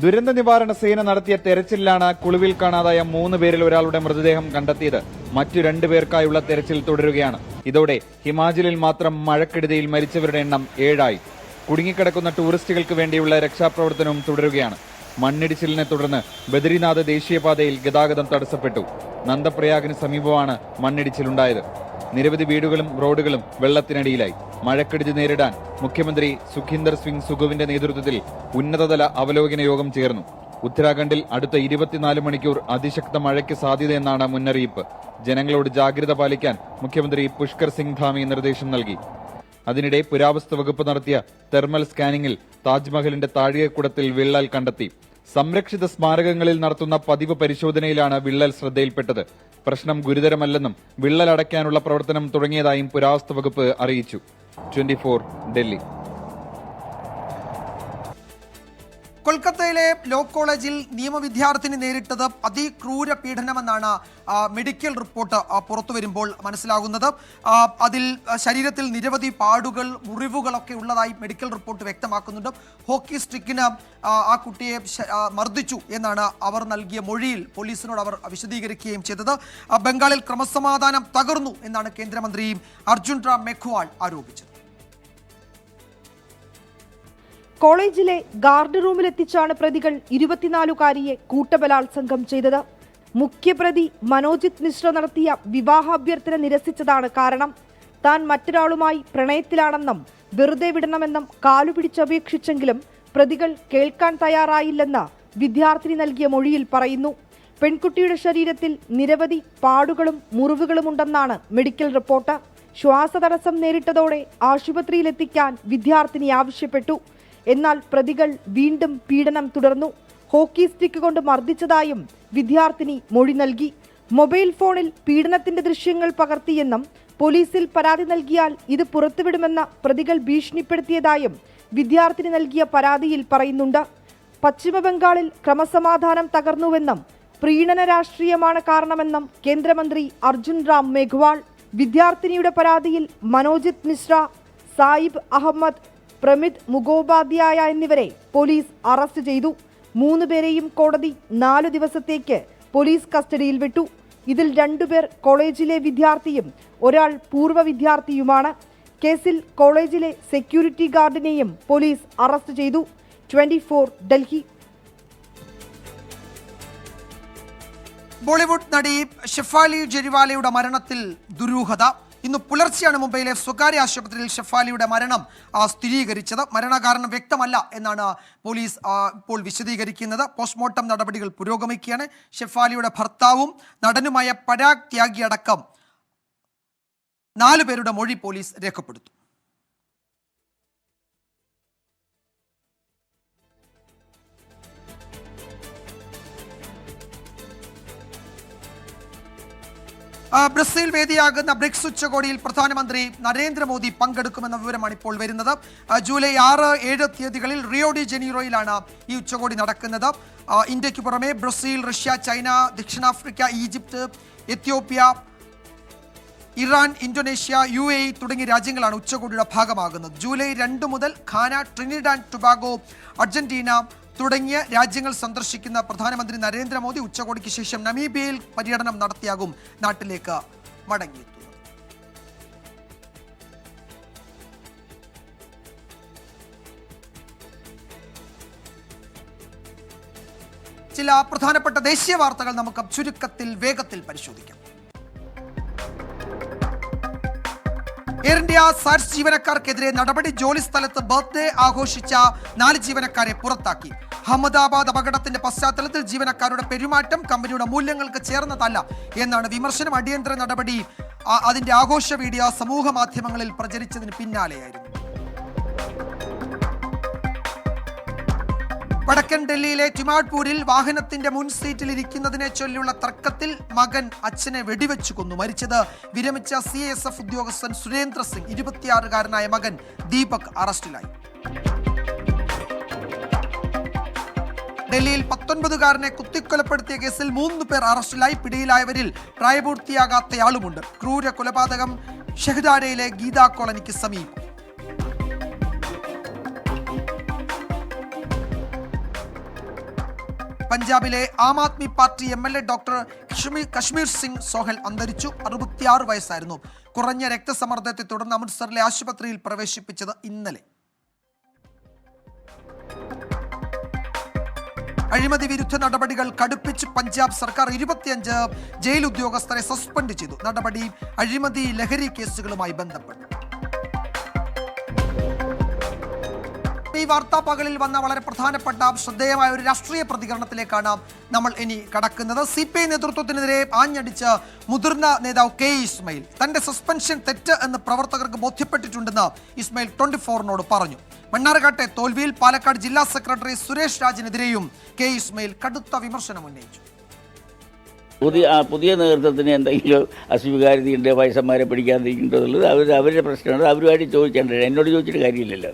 ദുരന്ത നിവാരണ സേന നടത്തിയ തെരച്ചിലാണ് കുളുവിൽ കാണാതായ 3 പേരിൽ ഒരാളുടെ മൃതദേഹം കണ്ടെത്തിയത്. മറ്റു 2 പേർക്കായുള്ള തെരച്ചിൽ തുടരുകയാണ്. ഇതോടെ ഹിമാചലിൽ മാത്രം മഴക്കെടുതിയിൽ മരിച്ചവരുടെ എണ്ണം 7. കുടുങ്ങിക്കിടക്കുന്ന ടൂറിസ്റ്റുകൾക്ക് വേണ്ടിയുള്ള രക്ഷാപ്രവർത്തനവും തുടരുകയാണ്. മണ്ണിടിച്ചിലിനെ തുടർന്ന് ബദ്രിനാഥ് ദേശീയപാതയിൽ ഗതാഗതം തടസ്സപ്പെട്ടു. നന്ദപ്രയാഗിന് സമീപമാണ് മണ്ണിടിച്ചിലുണ്ടായത്. നിരവധി വീടുകളും റോഡുകളും വെള്ളത്തിനടിയിലായി. മഴക്കെടുതി നേരിടാൻ മുഖ്യമന്ത്രി സുഖീന്ദർ സിംഗ് സുഖുവിന്റെ നേതൃത്വത്തിൽ ഉന്നതതല അവലോകന യോഗം ചേർന്നു. ഉത്തരാഖണ്ഡിൽ അടുത്ത 24 മണിക്കൂർ അതിശക്ത മഴയ്ക്ക് സാധ്യതയെന്നാണ് മുന്നറിയിപ്പ്. ജനങ്ങളോട് ജാഗ്രത പാലിക്കാൻ മുഖ്യമന്ത്രി പുഷ്കർ സിംഗ് ധാമി നിർദ്ദേശം നൽകി. അതിനിടെ പുരാവസ്തു വകുപ്പ് നടത്തിയ തെർമൽ സ്കാനിംഗിൽ താജ്മഹലിന്റെ താഴികക്കുടത്തിൽ വിള്ളൽ കണ്ടെത്തി. സംരക്ഷിത സ്മാരകങ്ങളിൽ നടത്തുന്ന പതിവ് പരിശോധനയിലാണ് വിള്ളൽ ശ്രദ്ധയിൽപ്പെട്ടത്. പ്രശ്നം ഗുരുതരമല്ലെന്നും വിള്ളൽ അടയ്ക്കാനുള്ള പ്രവർത്തനം തുടങ്ങിയതായും പുരാവസ്തു വകുപ്പ് അറിയിച്ചു. 24 ഡൽഹി. കൊൽക്കത്തയിലെ ലോ കോളേജിൽ നിയമവിദ്യാർത്ഥിനി നേരിട്ടത് അതിക്രൂര പീഡനമെന്നാണ് മെഡിക്കൽ റിപ്പോർട്ട് പുറത്തു വരുമ്പോൾ മനസ്സിലാകുന്നത്. അതിൽ ശരീരത്തിൽ നിരവധി പാടുകൾ, മുറിവുകളൊക്കെ ഉള്ളതായി മെഡിക്കൽ റിപ്പോർട്ട് വ്യക്തമാക്കുന്നുണ്ട്. ഹോക്കി സ്റ്റിക്കിന് ആ കുട്ടിയെ മർദ്ദിച്ചു എന്നാണ് അവർ നൽകിയ മൊഴിയിൽ പോലീസിനോട് അവർ വിശദീകരിക്കുകയും ചെയ്തത്. ബംഗാളിൽ ക്രമസമാധാനം തകർന്നു എന്നാണ് കേന്ദ്രമന്ത്രി അർജുൻ റാം മേഘ്വാൾ ആരോപിച്ചത്. കോളേജിലെ ഗാർഡ് റൂമിലെത്തിച്ചാണ് പ്രതികൾ 24-കാരിയെ കൂട്ടബലാത്സംഗം ചെയ്തത്. മുഖ്യപ്രതി മനോജിത് മിശ്ര നടത്തിയ വിവാഹാഭ്യർത്ഥന നിരസിച്ചതാണ് കാരണം. താൻ മറ്റൊരാളുമായി പ്രണയത്തിലാണെന്നും വെറുതെ വിടണമെന്നും കാലുപിടിച്ചപേക്ഷിച്ചെങ്കിലും പ്രതികൾ കേൾക്കാൻ തയ്യാറായില്ലെന്ന് വിദ്യാർത്ഥിനി നൽകിയ മൊഴിയിൽ പറയുന്നു. പെൺകുട്ടിയുടെ ശരീരത്തിൽ നിരവധി പാടുകളും മുറിവുകളുമുണ്ടെന്നാണ് മെഡിക്കൽ റിപ്പോർട്ട്. ശ്വാസതടസ്സം നേരിട്ടതോടെ ആശുപത്രിയിലെത്തിക്കാൻ വിദ്യാർത്ഥിനി ആവശ്യപ്പെട്ടു. എന്നാൽ പ്രതികൾ വീണ്ടും പീഡനം തുടർന്നു. ഹോക്കി സ്റ്റിക്ക് കൊണ്ട് മർദ്ദിച്ചതായും വിദ്യാർത്ഥിനി മൊഴി നൽകി. മൊബൈൽ ഫോണിൽ പീഡനത്തിന്റെ ദൃശ്യങ്ങൾ പകർത്തിയെന്നും പോലീസിൽ പരാതി നൽകിയാൽ ഇത് പുറത്തുവിടുമെന്ന പ്രതികൾ ഭീഷണിപ്പെടുത്തിയതായും വിദ്യാർത്ഥിനി നൽകിയ പരാതിയിൽ പറയുന്നുണ്ട്. പശ്ചിമബംഗാളിൽ ക്രമസമാധാനം തകർന്നുവെന്നും പ്രീണന രാഷ്ട്രീയമാണ് കാരണമെന്നും കേന്ദ്രമന്ത്രി അർജുൻ റാം മേഘ്വാൾ. വിദ്യാർത്ഥിനിയുടെ പരാതിയിൽ മനോജിത് മിശ്ര, സായിബ് അഹമ്മദ്, പ്രമിത് മുഖോപാധ്യായ എന്നിവരെ പോലീസ് അറസ്റ്റ് ചെയ്തു. 3 പേരെയും കോടതി 4 ദിവസത്തേക്ക് പോലീസ് കസ്റ്റഡിയിൽ വിട്ടു. ഇതിൽ 2 പേർ കോളേജിലെ വിദ്യാർത്ഥിയും ഒരാൾ പൂർവ്വ വിദ്യാർത്ഥിയുമാണ്. കേസിൽ കോളേജിലെ സെക്യൂരിറ്റി ഗാർഡിനെയും പോലീസ് അറസ്റ്റ് ചെയ്തു. 24 ഡൽഹി. ബോളിവുഡ് നടി ഷെഫാലി ജരിവാലയുടെ മരണത്തിൽ ദുരൂഹത. ഇന്ന് പുലർച്ചെയാണ് മുംബൈയിലെ സ്വകാര്യ ആശുപത്രിയിൽ ഷെഫാലിയുടെ മരണം സ്ഥിരീകരിച്ചത്. മരണകാരണം വ്യക്തമല്ല എന്നാണ് പോലീസ് ഇപ്പോൾ വിശദീകരിക്കുന്നത്. പോസ്റ്റ്മോർട്ടം നടപടികൾ പുരോഗമിക്കുകയാണ്. ഷെഫാലിയുടെ ഭർത്താവും നടനുമായ പരാഗ് ത്യാഗി അടക്കം 4 പേരുടെ മൊഴി പോലീസ് രേഖപ്പെടുത്തും. ബ്രസീൽ വേദിയാകുന്ന ബ്രിക്സ് ഉച്ചകോടിയിൽ പ്രധാനമന്ത്രി നരേന്ദ്രമോദി പങ്കെടുക്കുമെന്ന വിവരമാണ് ഇപ്പോൾ വരുന്നത്. ജൂലൈ 6, 7 തീയതികളിൽ റിയോ ഡി ജനീറോയിലാണ് ഈ ഉച്ചകോടി നടക്കുന്നത്. ഇന്ത്യക്ക് പുറമെ ബ്രസീൽ, റഷ്യ, ചൈന, ദക്ഷിണാഫ്രിക്ക, Egypt, Ethiopia, Iran, Indonesia, UAE തുടങ്ങിയ രാജ്യങ്ങളാണ് ഉച്ചകോടിയുടെ ഭാഗമാകുന്നത്. ജൂലൈ 2 മുതൽ ഘാന, ട്രിനിഡാഡ് ടൊബാഗോ, അർജന്റീന തുടങ്ങിയ രാജ്യങ്ങൾ സന്ദർശിക്കുന്ന പ്രധാനമന്ത്രി നരേന്ദ്രമോദി ഉച്ചകോടിക്ക് ശേഷം നമീബിയയിൽ പര്യടനം നടത്തിയാകും നാട്ടിലേക്ക് മടങ്ങിയെത്തുന്നത്. ചില പ്രധാനപ്പെട്ട ദേശീയ വാർത്തകൾ നമുക്ക് ചുരുക്കത്തിൽ വേഗത്തിൽ പരിശോധിക്കാം. എയർ ഇന്ത്യ സാറ്റ്സ് ജീവനക്കാർക്കെതിരെ നടപടി. ജോലി സ്ഥലത്ത് ബർത്ത്ഡേ ആഘോഷിച്ച 4 ജീവനക്കാരെ പുറത്താക്കി. അഹമ്മദാബാദ് അപകടത്തിന്റെ പശ്ചാത്തലത്തിൽ ജീവനക്കാരുടെ പെരുമാറ്റം കമ്പനിയുടെ മൂല്യങ്ങൾക്ക് ചേർന്നതല്ല എന്നാണ് വിമർശനം. അടിയന്തര നടപടി അതിന്റെ ആഘോഷ വീഡിയോ സമൂഹ മാധ്യമങ്ങളിൽ പ്രചരിച്ചതിന് പിന്നാലെയായിരുന്നു. വടക്കൻ ഡൽഹിയിലെ ടിമാഡ്പൂരിൽ വാഹനത്തിന്റെ മുൻ സീറ്റിൽ ഇരിക്കുന്നതിനെ ചൊല്ലിയുള്ള തർക്കത്തിൽ മകൻ അച്ഛനെ വെടിവെച്ചു കൊന്നു. മരിച്ചത് വിരമിച്ച CSF ഉദ്യോഗസ്ഥൻ സുരേന്ദ്ര സിംഗ്. 26-കാരനായ മകൻ ദീപക് അറസ്റ്റിലായി. ഡൽഹിയിൽ 19-കാരനെ കുത്തിക്കൊലപ്പെടുത്തിയ കേസിൽ 3 പേർ അറസ്റ്റിലായി. പിടിയിലായവരിൽ പ്രായപൂർത്തിയാകാത്തയാളുമുണ്ട്. ക്രൂര കൊലപാതകം ഷെഹ്ദാരയിലെ ഗീതാ കോളനിക്ക് സമീപം. പഞ്ചാബിലെ Aam Aadmi party MLA doctor Kashmir Singh Sohal അന്തരിച്ചു. 66 വയസ്സായിരുന്നു. കുറഞ്ഞ രക്തസമ്മർദ്ദത്തെ തുടർന്ന് അമൃത്സറിലെ ആശുപത്രിയിൽ പ്രവേശിപ്പിച്ചത് ഇന്നലെ. അഴിമതി വിരുദ്ധ നടപടികൾ കടുപ്പിച്ച് പഞ്ചാബ് സർക്കാർ 25 ജയിൽ ഉദ്യോഗസ്ഥരെ സസ്പെൻഡ് ചെയ്തു. നടപടി അഴിമതി ലഹരി കേസുകളുമായി ബന്ധപ്പെട്ടു. ഈ വാർത്താ പകലിൽ വന്ന വളരെ പ്രധാനപ്പെട്ട ശ്രദ്ധേയമായ ഒരു രാഷ്ട്രീയ പ്രതികരണത്തിലേക്കാണ് നമ്മൾ ഇനി കടക്കുന്നത്. CPI നേതൃത്വത്തിനെതിരെ ആഞ്ഞടിച്ച് മുതിർന്ന നേതാവ് K. ഇസ്മയിൽ. തന്റെ സസ്പെൻഷൻ തെറ്റ് എന്ന് പ്രവർത്തകർക്ക് ബോധ്യപ്പെട്ടിട്ടുണ്ടെന്ന് ഇസ്മയിൽ 24-നോട് പറഞ്ഞു. മണ്ണാർക്കാട്ടെ തോൽവിയിൽ പാലക്കാട് ജില്ലാ സെക്രട്ടറി സുരേഷ് രാജിനെതിരെയും K. ഇസ്മയിൽ കടുത്ത വിമർശനം ഉന്നയിച്ചു. പുതിയ നേതൃത്വത്തിന് എന്തെങ്കിലും അസ്വീകാര്യതയുണ്ട്, വയസ്സന്മാരെ പിടിക്കാതിരിക്കേണ്ടതുള്ളത് അവരുടെ പ്രശ്നമാണ്. അവരുമായിട്ട് ചോദിക്കേണ്ടത്, എന്നോട് ചോദിച്ചിട്ട് കാര്യമില്ലല്ലോ.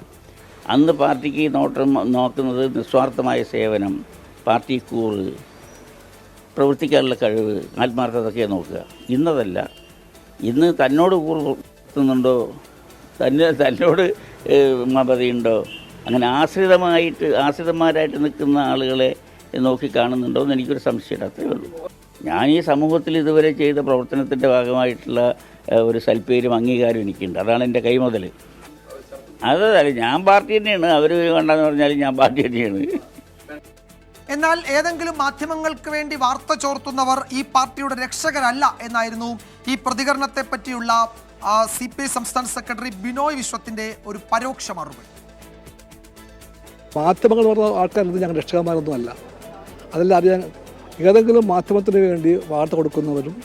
അന്ന് പാർട്ടിക്ക് നോക്കുന്നത് നിസ്വാർത്ഥമായ സേവനം, പാർട്ടി കൂറ്, പ്രവർത്തിക്കാനുള്ള കഴിവ്, ആത്മാർത്ഥതൊക്കെയാണ് നോക്കുക. ഇന്നതല്ല. ഇന്ന് തന്നോട് കൂറുന്നുണ്ടോ, തന്നോട് മമതയുണ്ടോ, അങ്ങനെ ആശ്രിതന്മാരായിട്ട് നിൽക്കുന്ന ആളുകളെ നോക്കി കാണുന്നുണ്ടോ എന്ന് എനിക്കൊരു സംശയമുണ്ട്. അത്രയേ ഉള്ളൂ. ഞാൻ ഈ സമൂഹത്തിൽ ഇതുവരെ ചെയ്ത പ്രവർത്തനത്തിൻ്റെ ഭാഗമായിട്ടുള്ള ഒരു സൽപ്പേരും അംഗീകാരവും എനിക്കുണ്ട്. അതാണ് എൻ്റെ കൈമുതൽ. അതല്ല, ഞാൻ പാർട്ടി തന്നെയാണ്. അവർ വേണ്ടെന്ന് പറഞ്ഞാൽ ഞാൻ പാർട്ടി തന്നെയാണ്. എന്നാൽ ഏതെങ്കിലും മാധ്യമങ്ങൾക്ക് വേണ്ടി വാർത്ത ചോർത്തുന്നവർ ഈ പാർട്ടിയുടെ രക്ഷകരല്ല എന്നായിരുന്നു ഈ പ്രതികരണത്തെ പറ്റിയുള്ള CPI സംസ്ഥാന സെക്രട്ടറി ബിനോയ് വിശ്വത്തിന്റെ ഒരു പരോക്ഷ മറുപടി. മാധ്യമങ്ങൾ പറഞ്ഞ ആൾക്കാരത് ഞങ്ങൾ രക്ഷകന്മാരൊന്നും അല്ല. അതെല്ലാം അറിയാൻ ഏതെങ്കിലും മാധ്യമത്തിന് വേണ്ടി വാർത്ത കൊടുക്കുന്നവരും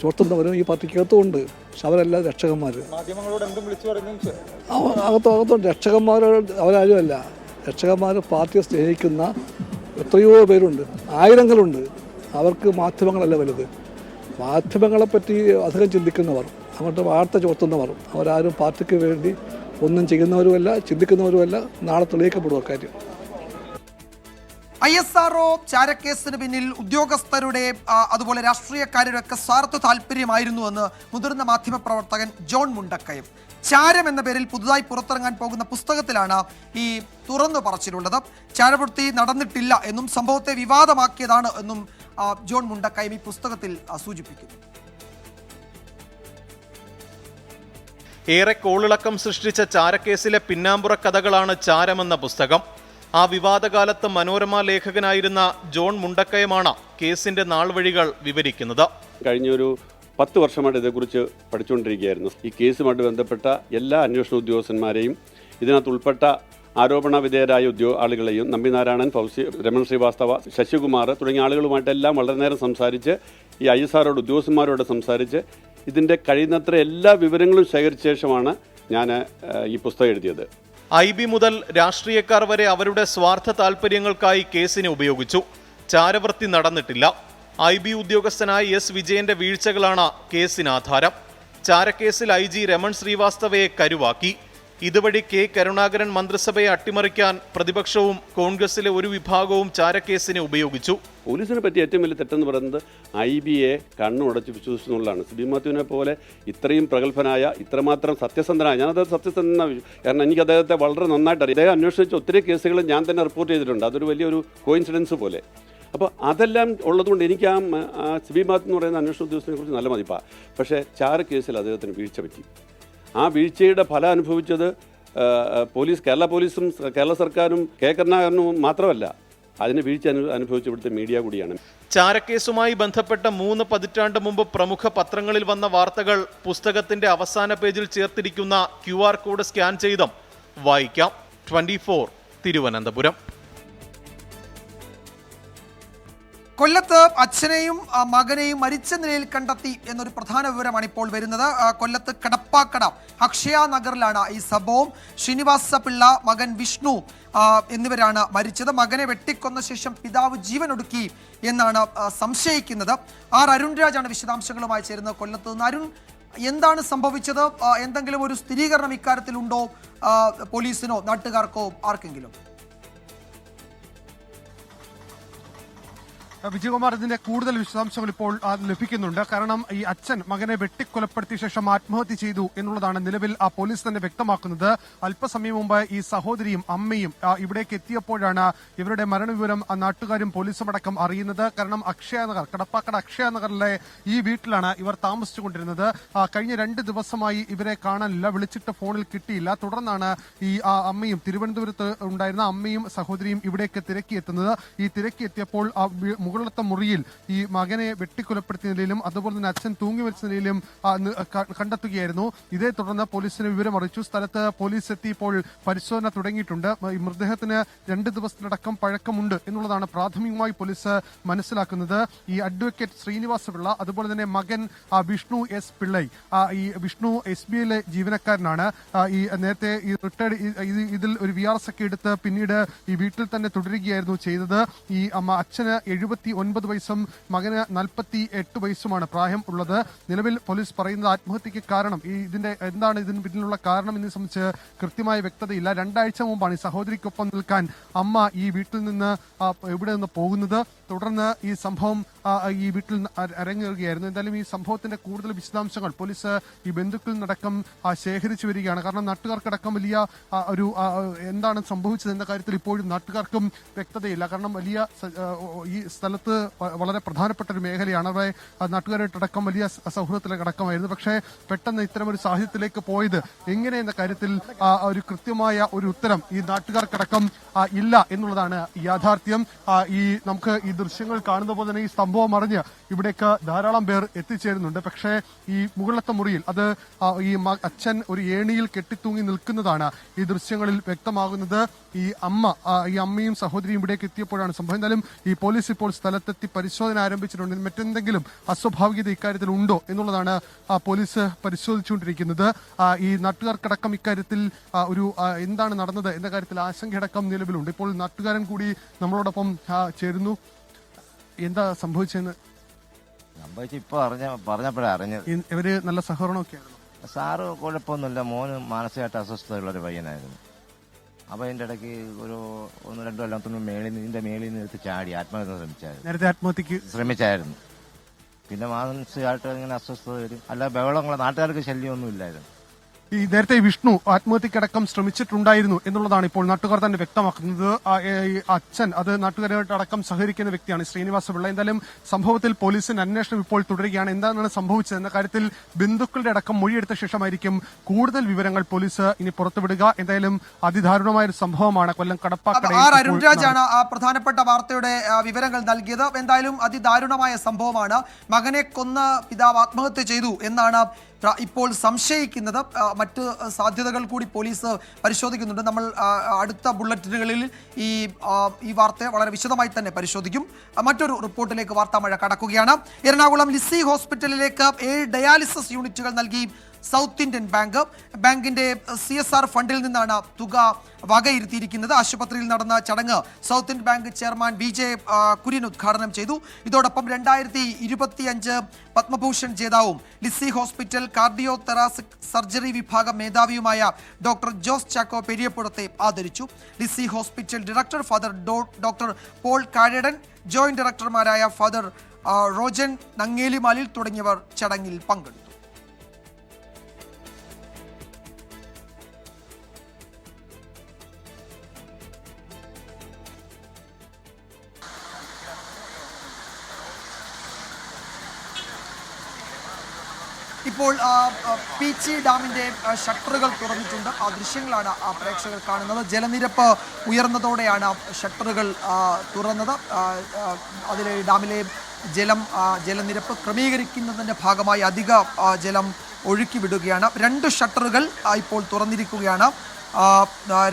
ചോർത്തുന്നവരും ഈ പാർട്ടിക്കകത്തുമുണ്ട്. പക്ഷെ അവരെല്ലാം രക്ഷകന്മാർ. അകത്തുണ്ട് രക്ഷകന്മാരോട്. അവരാരുമല്ല രക്ഷകന്മാർ. പാർട്ടിയെ സ്നേഹിക്കുന്ന എത്രയോ പേരുണ്ട്, ആയിരങ്ങളുണ്ട്. അവർക്ക് മാധ്യമങ്ങളല്ല വലുത്. മാധ്യമങ്ങളെപ്പറ്റി അധികം ചിന്തിക്കുന്നവർ, അങ്ങോട്ട് വാർത്ത ചോർത്തുന്നവർ, അവരാരും പാർട്ടിക്ക് വേണ്ടി ഒന്നും ചെയ്യുന്നവരുമല്ല, ചിന്തിക്കുന്നവരുമല്ല. നാളെ തെളിയിക്കപ്പെടുക കാര്യം. ISRO ചാരക്കേസിന് പിന്നിൽ ഉദ്യോഗസ്ഥരുടെ അതുപോലെ രാഷ്ട്രീയക്കാരുടെ ഒക്കെ സ്വാർത്ഥ താല്പര്യമായിരുന്നുവെന്ന് മുതിർന്ന മാധ്യമപ്രവർത്തകൻ ജോൺ മുണ്ടക്കയം. ചാരം എന്ന പേരിൽ പുതുതായി പുറത്തിറങ്ങാൻ പോകുന്ന പുസ്തകത്തിലാണ് ഈ തുറന്നു പറച്ചിലുള്ളത്. ചാരവൃത്തി നടന്നിട്ടില്ല എന്നും സംഭവത്തെ വിവാദമാക്കിയതാണ് എന്നും ജോൺ മുണ്ടക്കയം ഈ പുസ്തകത്തിൽ സൂചിപ്പിക്കുന്നു. ഏറെ കോളിളക്കം സൃഷ്ടിച്ച ചാരക്കേസിലെ പിന്നാമ്പുറ കഥകളാണ് ചാരമെന്ന പുസ്തകം. ആ വിവാദകാലത്ത് മനോരമ ലേഖകനായിരുന്ന ജോൺ മുണ്ടക്കയമാണ് കേസിന്റെ നാൾവഴികൾ വിവരിക്കുന്നത്. കഴിഞ്ഞൊരു 10 വർഷമായിട്ട് ഇതേക്കുറിച്ച് പഠിച്ചുകൊണ്ടിരിക്കുകയായിരുന്നു. ഈ കേസുമായിട്ട് ബന്ധപ്പെട്ട എല്ലാ അന്വേഷണ ഉദ്യോഗസ്ഥന്മാരെയും ഇതിനകത്ത് ഉൾപ്പെട്ട ആരോപണ വിധേയരായ ആളുകളെയും നമ്പിനാരായണൻ, ഫൗസി, രമൺ ശ്രീവാസ്തവ, ശശികുമാർ തുടങ്ങിയ ആളുകളുമായിട്ടെല്ലാം വളരെ നേരം സംസാരിച്ച് ഈ ISRO ഉദ്യോഗസ്ഥന്മാരോട് സംസാരിച്ച് ഇതിൻ്റെ കഴിയുന്നത്ര എല്ലാ വിവരങ്ങളും ശേഖരിച്ച ശേഷമാണ് ഞാൻ ഈ പുസ്തകം എഴുതിയത്. IB മുതൽ രാഷ്ട്രീയക്കാർ വരെ അവരുടെ സ്വാർത്ഥ താൽപര്യങ്ങൾക്കായി കേസിനെ ഉപയോഗിച്ചു. ചാരവൃത്തി നടന്നിട്ടില്ല. IB ഉദ്യോഗസ്ഥനായ S. വിജയന്റെ വീഴ്ചകളാണ് കേസിനാധാരം. ചാരക്കേസിൽ IG രമൺ ശ്രീവാസ്തവയെ കരുവാക്കി. ഇതുവഴി K. കരുണാകരൻ മന്ത്രിസഭയെ അട്ടിമറിക്കാൻ പ്രതിപക്ഷവും കോൺഗ്രസിലെ ഒരു വിഭാഗവും ചാരക്കേസിനെ ഉപയോഗിച്ചു. പോലീസിനെ പറ്റി ഏറ്റവും വലിയ തെറ്റെന്ന് പറയുന്നത് IBയെ കണ്ണുടച്ച് വിശ്വസിച്ചു എന്നുള്ളതാണ്. സിബി മാത്യുവിനെ പോലെ ഇത്രയും പ്രഗത്ഭനായ, ഇത്രമാത്രം സത്യസന്ധനായ, ഞാനത് സത്യസന്ധന, കാരണം എനിക്ക് അദ്ദേഹത്തെ വളരെ നന്നായിട്ട് അറിയാം. അദ്ദേഹം അന്വേഷിച്ച ഒത്തിരി കേസുകൾ ഞാൻ തന്നെ റിപ്പോർട്ട് ചെയ്തിട്ടുണ്ട്. അതൊരു വലിയൊരു കോയിൻസിഡൻസ് പോലെ. അപ്പോൾ അതെല്ലാം ഉള്ളതുകൊണ്ട് എനിക്ക് ആ സിബി മാത്യു എന്ന് പറയുന്ന അന്വേഷണ ഉദ്യോഗസ്ഥനെ കുറിച്ച് നല്ല മതിപ്പാണ്. പക്ഷേ ചാര കേസിൽ അദ്ദേഹത്തിന് വീഴ്ച പറ്റി. ആ വീഴ്ചയുടെ ഫലം അനുഭവിച്ചത് കേരള പോലീസും കേരള സർക്കാരും K. കരുണാകരനും മാത്രമല്ല, അതിന് വീഴ്ച അനുഭവിച്ച ഇവിടുത്തെ മീഡിയ കൂടിയാണ്. ചാരക്കേസുമായി ബന്ധപ്പെട്ട 3 പതിറ്റാണ്ട് മുമ്പ് പ്രമുഖ പത്രങ്ങളിൽ വന്ന വാർത്തകൾ പുസ്തകത്തിന്റെ അവസാന പേജിൽ ചേർത്തിരിക്കുന്ന QR കോഡ് സ്കാൻ ചെയ്തും വായിക്കാം. 24 തിരുവനന്തപുരം. കൊല്ലത്ത് അച്ഛനെയും മകനെയും മരിച്ച നിലയിൽ കണ്ടെത്തി എന്നൊരു പ്രധാന വിവരമാണ് ഇപ്പോൾ വരുന്നത്. കൊല്ലത്ത് കടപ്പാക്കട അക്ഷയ നഗറിലാണ് ഈ സംഭവം. ശ്രീനിവാസ പിള്ള, മകൻ വിഷ്ണു എന്നിവരാണ് മരിച്ചത്. മകനെ വെട്ടിക്കൊന്ന ശേഷം പിതാവ് ജീവനൊടുക്കി എന്നാണ് സംശയിക്കുന്നത്. അരുൺരാജാണ് വിശദാംശങ്ങളുമായി ചേരുന്നത് കൊല്ലത്ത് നിന്ന്. അരുൺ, എന്താണ് സംഭവിച്ചത്? എന്തെങ്കിലും ഒരു സ്ഥിരീകരണം ഇക്കാര്യത്തിലുണ്ടോ പോലീസിനോ നാട്ടുകാർക്കോ ആർക്കെങ്കിലും? വിജയകുമാർ, ഇതിന്റെ കൂടുതൽ വിശദാംശങ്ങൾ ഇപ്പോൾ ലഭിക്കുന്നുണ്ട്. കാരണം ഈ അച്ഛൻ മകനെ വെട്ടിക്കൊലപ്പെടുത്തിയ ശേഷം ആത്മഹത്യ ചെയ്തു എന്നുള്ളതാണ് നിലവിൽ പോലീസ് തന്നെ വ്യക്തമാക്കുന്നത്. അല്പസമയം മുമ്പ് ഈ സഹോദരിയും അമ്മയും ഇവിടേക്ക് എത്തിയപ്പോഴാണ് ഇവരുടെ മരണവിവരം നാട്ടുകാരും പോലീസും അടക്കം അറിയുന്നത്. കാരണം കടപ്പാക്കട അക്ഷയ നഗറിലെ ഈ വീട്ടിലാണ് ഇവർ താമസിച്ചുകൊണ്ടിരുന്നത്. കഴിഞ്ഞ 2 ദിവസമായി ഇവരെ കാണാനില്ല, വിളിച്ചിട്ട് ഫോണിൽ കിട്ടിയില്ല. തുടർന്നാണ് ഈ അമ്മയും തിരുവനന്തപുരത്ത് ഉണ്ടായിരുന്ന അമ്മയും സഹോദരിയും ഇവിടേക്ക് തിരക്കിയെത്തുന്നത്. ഈ തിരക്കിയെത്തിയപ്പോൾ മുകളിലത്തെ മുറിയിൽ ഈ മകനെ വെട്ടിക്കൊലപ്പെടുത്തിയ നിലയിലും അതുപോലെ തന്നെ അച്ഛൻ തൂങ്ങി മരിച്ച നിലയിലും കണ്ടെത്തുകയായിരുന്നു. ഇതേ തുടർന്ന് പോലീസിന് വിവരം അറിയിച്ചു. സ്ഥലത്ത് പോലീസ് എത്തി ഇപ്പോൾ പരിശോധന തുടങ്ങിയിട്ടുണ്ട്. ഈ മൃതദേഹത്തിന് 2 ദിവസത്തിനടക്കം പഴക്കമുണ്ട് എന്നുള്ളതാണ് പ്രാഥമികമായി പോലീസ് മനസ്സിലാക്കുന്നത്. ഈ അഡ്വക്കേറ്റ് ശ്രീനിവാസ പിള്ള, അതുപോലെ തന്നെ മകൻ വിഷ്ണു S. പിള്ളൈ, ഈ വിഷ്ണു SBIയിലെ ജീവനക്കാരനാണ്. ഈ നേരത്തെ ഈ റിട്ടയർഡ് ഇതിൽ ഒരു VRS ഒക്കെ എടുത്ത് പിന്നീട് ഈ വീട്ടിൽ തന്നെ തുടരുകയായിരുന്നു ചെയ്തത്. ഈ അച്ഛന് 79 വയസ്സും മകന് 48 വയസ്സുമാണ് പ്രായം ഉള്ളത്. നിലവിൽ പോലീസ് പറയുന്നത് ആത്മഹത്യക്ക് കാരണം എന്താണ് ഇതിന് പിന്നിലുള്ള കാരണം എന്നതിനെ സംബന്ധിച്ച് കൃത്യമായ വ്യക്തതയില്ല. 2 ആഴ്ച മുമ്പാണ് ഈ സഹോദരിക്കൊപ്പം നിൽക്കാൻ അമ്മ ഈ വീട്ടിൽ നിന്ന് ഇവിടെ നിന്ന് പോകുന്നത്. തുടർന്ന് ഈ സംഭവം ഈ വീട്ടിൽ അരങ്ങേറുകയായിരുന്നു. എന്തായാലും ഈ സംഭവത്തിന്റെ കൂടുതൽ വിശദാംശങ്ങൾ പോലീസ് ഈ ബന്ധുക്കളിൽ നിന്നടക്കം ശേഖരിച്ചു വരികയാണ്. കാരണം നാട്ടുകാർക്കടക്കം വലിയ ഒരു എന്താണ് സംഭവിച്ചത് എന്ന കാര്യത്തിൽ ഇപ്പോഴും നാട്ടുകാർക്കും വ്യക്തതയില്ല. കാരണം വലിയ ഈ സ്ഥലത്ത് വളരെ പ്രധാനപ്പെട്ട ഒരു മേഖലയാണ്. അവിടെ നാട്ടുകാരായിട്ടടക്കം വലിയ സൗഹൃദത്തിലേക്ക് അടക്കമായിരുന്നു. പക്ഷേ പെട്ടെന്ന് ഇത്തരമൊരു സാഹചര്യത്തിലേക്ക് പോയത് എങ്ങനെ എന്ന കാര്യത്തിൽ ഒരു കൃത്യമായ ഒരു ഉത്തരം ഈ നാട്ടുകാർക്കടക്കം ഇല്ല എന്നുള്ളതാണ് യാഥാർത്ഥ്യം. നമുക്ക് ഈ ദൃശ്യങ്ങൾ കാണുന്ന പോലെ തന്നെ ഈ സംഭവം അറിഞ്ഞ് ഇവിടേക്ക് ധാരാളം പേർ എത്തിച്ചേരുന്നുണ്ട്. പക്ഷേ ഈ മുകളിലത്തെ മുറിയിൽ അത് ഈ അച്ഛൻ ഒരു ഏണിയിൽ കെട്ടിത്തൂങ്ങി നിൽക്കുന്നതാണ് ഈ ദൃശ്യങ്ങളിൽ വ്യക്തമാകുന്നത്. ഈ അമ്മയും സഹോദരിയും ഇവിടേക്ക് എത്തിയപ്പോഴാണ് സംഭവം. എന്തായാലും ഈ പോലീസ് ഇപ്പോൾ സ്ഥലത്തെത്തി പരിശോധന ആരംഭിച്ചിട്ടുണ്ട്. മറ്റെന്തെങ്കിലും അസ്വാഭാവികത ഇക്കാര്യത്തിൽ ഉണ്ടോ എന്നുള്ളതാണ് പോലീസ് പരിശോധിച്ചുകൊണ്ടിരിക്കുന്നത്. ഈ നാട്ടുകാർക്കടക്കം ഇക്കാര്യത്തിൽ ഒരു എന്താണ് നടന്നത് എന്ന കാര്യത്തിൽ ആശങ്കയടക്കം നിലവിലുണ്ട്. ഇപ്പോൾ നാട്ടുകാരൻ കൂടി നമ്മളോടൊപ്പം ചേരുന്നു. എന്താ സംഭവിച്ചെന്ന് ഇപ്പൊ പറഞ്ഞപ്പോഴാണ് അറിഞ്ഞത്. ഇവര് നല്ല സഹകരണമൊക്കെയായിരുന്നു. സാറ് കുഴപ്പമൊന്നുമില്ല, മോന് മാനസികമായിട്ട് അസ്വസ്ഥതയുള്ളൊരു പയ്യനായിരുന്നു. അപ്പൊ അതിന്റെ ഇടയ്ക്ക് ഒരു 1-2 കൊല്ലത്തിന് ഇതിന്റെ മേളിൽ നിന്ന് എടുത്ത് ചാടി ആത്മഹത്യ നേരത്തെ ആത്മഹത്യക്ക് ശ്രമിച്ചായിരുന്നു. പിന്നെ മാനസികമായിട്ട് ഇങ്ങനെ അസ്വസ്ഥത വരും. അല്ല ബഹളങ്ങളെ നാട്ടുകാർക്ക് ശല്യമൊന്നും ഇല്ലായിരുന്നു. ഈ നേരത്തെ വിഷ്ണു ആത്മഹത്യക്കടക്കം ശ്രമിച്ചിട്ടുണ്ടായിരുന്നു എന്നുള്ളതാണ് ഇപ്പോൾ നാട്ടുകാർ തന്നെ വ്യക്തമാക്കുന്നത്. ഈ അച്ഛൻ അത് നാട്ടുകാരായിട്ട് അടക്കം സഹകരിക്കുന്ന വ്യക്തിയാണ് ശ്രീനിവാസ പിള്ള. എന്തായാലും സംഭവത്തിൽ പോലീസിന്റെ അന്വേഷണം ഇപ്പോൾ തുടരുകയാണ്. എന്താണ് സംഭവിച്ചത് എന്ന കാര്യത്തിൽ ബന്ധുക്കളുടെ അടക്കം മൊഴിയെടുത്ത ശേഷമായിരിക്കും കൂടുതൽ വിവരങ്ങൾ പോലീസ് ഇനി പുറത്തുവിടുക. എന്തായാലും അതിദാരുണമായ ഒരു സംഭവമാണ് കൊല്ലം കടപ്പാക്കടയിൽ. അരുൺരാജാണ് ആ പ്രധാനപ്പെട്ട വാർത്തയുടെ വിവരങ്ങൾ നൽകിയത്. എന്തായാലും അതിദാരുണമായ സംഭവമാണ്. മകനെ കൊന്ന പിതാവ് ആത്മഹത്യ ചെയ്തു എന്നാണ് ഇപ്പോൾ സംശയിക്കുന്നത്. മറ്റ് സാധ്യതകൾ കൂടി പോലീസ് പരിശോധിക്കുന്നുണ്ട്. നമ്മൾ അടുത്ത ബുള്ളറ്റിനുകളിൽ ഈ വാർത്ത വളരെ വിശദമായി തന്നെ പരിശോധിക്കും. മറ്റൊരു റിപ്പോർട്ടിലേക്ക് വാർത്താമഴ കടക്കുകയാണ്. എറണാകുളം ലിസി ഹോസ്പിറ്റലിലേക്ക് 7 ഡയാലിസിസ് യൂണിറ്റുകൾ നൽകി സൗത്ത് ഇന്ത്യൻ ബാങ്കിന്റെ CSR ഫണ്ടിൽ നിന്നാണ് തുക വകയിരുത്തിയിരിക്കുന്നത്. ആശുപത്രിയിൽ നടന്ന ചടങ്ങ് south Indian bank chairman VJ Kurian ഉദ്ഘാടനം ചെയ്തു. ഇതോടൊപ്പം 2025 Padma Bhushan ജേതാവും Lissy hospital cardio thoracic surgery വിഭാഗം മേധാവിയുമായ ഡോക്ടർ ജോസ് ചാക്കോ പെരിയപ്പുറത്തെ ആദരിച്ചു. Lissy hospital director father doctor Paul കാഴടൻ, joint ഡയറക്ടർമാരായ father Rojan നങ്ങേലിമാലിൽ തുടങ്ങിയവർ ചടങ്ങിൽ പങ്കെടുത്തു. ഇപ്പോൾ പീച്ചി ഡാമിന്റെ ഷട്ടറുകൾ തുറന്നിട്ടുണ്ട്. ആ ദൃശ്യങ്ങളാണ് പ്രേക്ഷകർ കാണുന്നത്. ജലനിരപ്പ് ഉയർന്നതോടെയാണ് ഷട്ടറുകൾ തുറന്നത്. അതിലെ ഡാമിലെ ജലനിരപ്പ് ക്രമീകരിക്കുന്നതിൻ്റെ ഭാഗമായി അധിക ജലം ഒഴുക്കി വിടുകയാണ്. 2 ഷട്ടറുകൾ ഇപ്പോൾ തുറന്നിരിക്കുകയാണ്.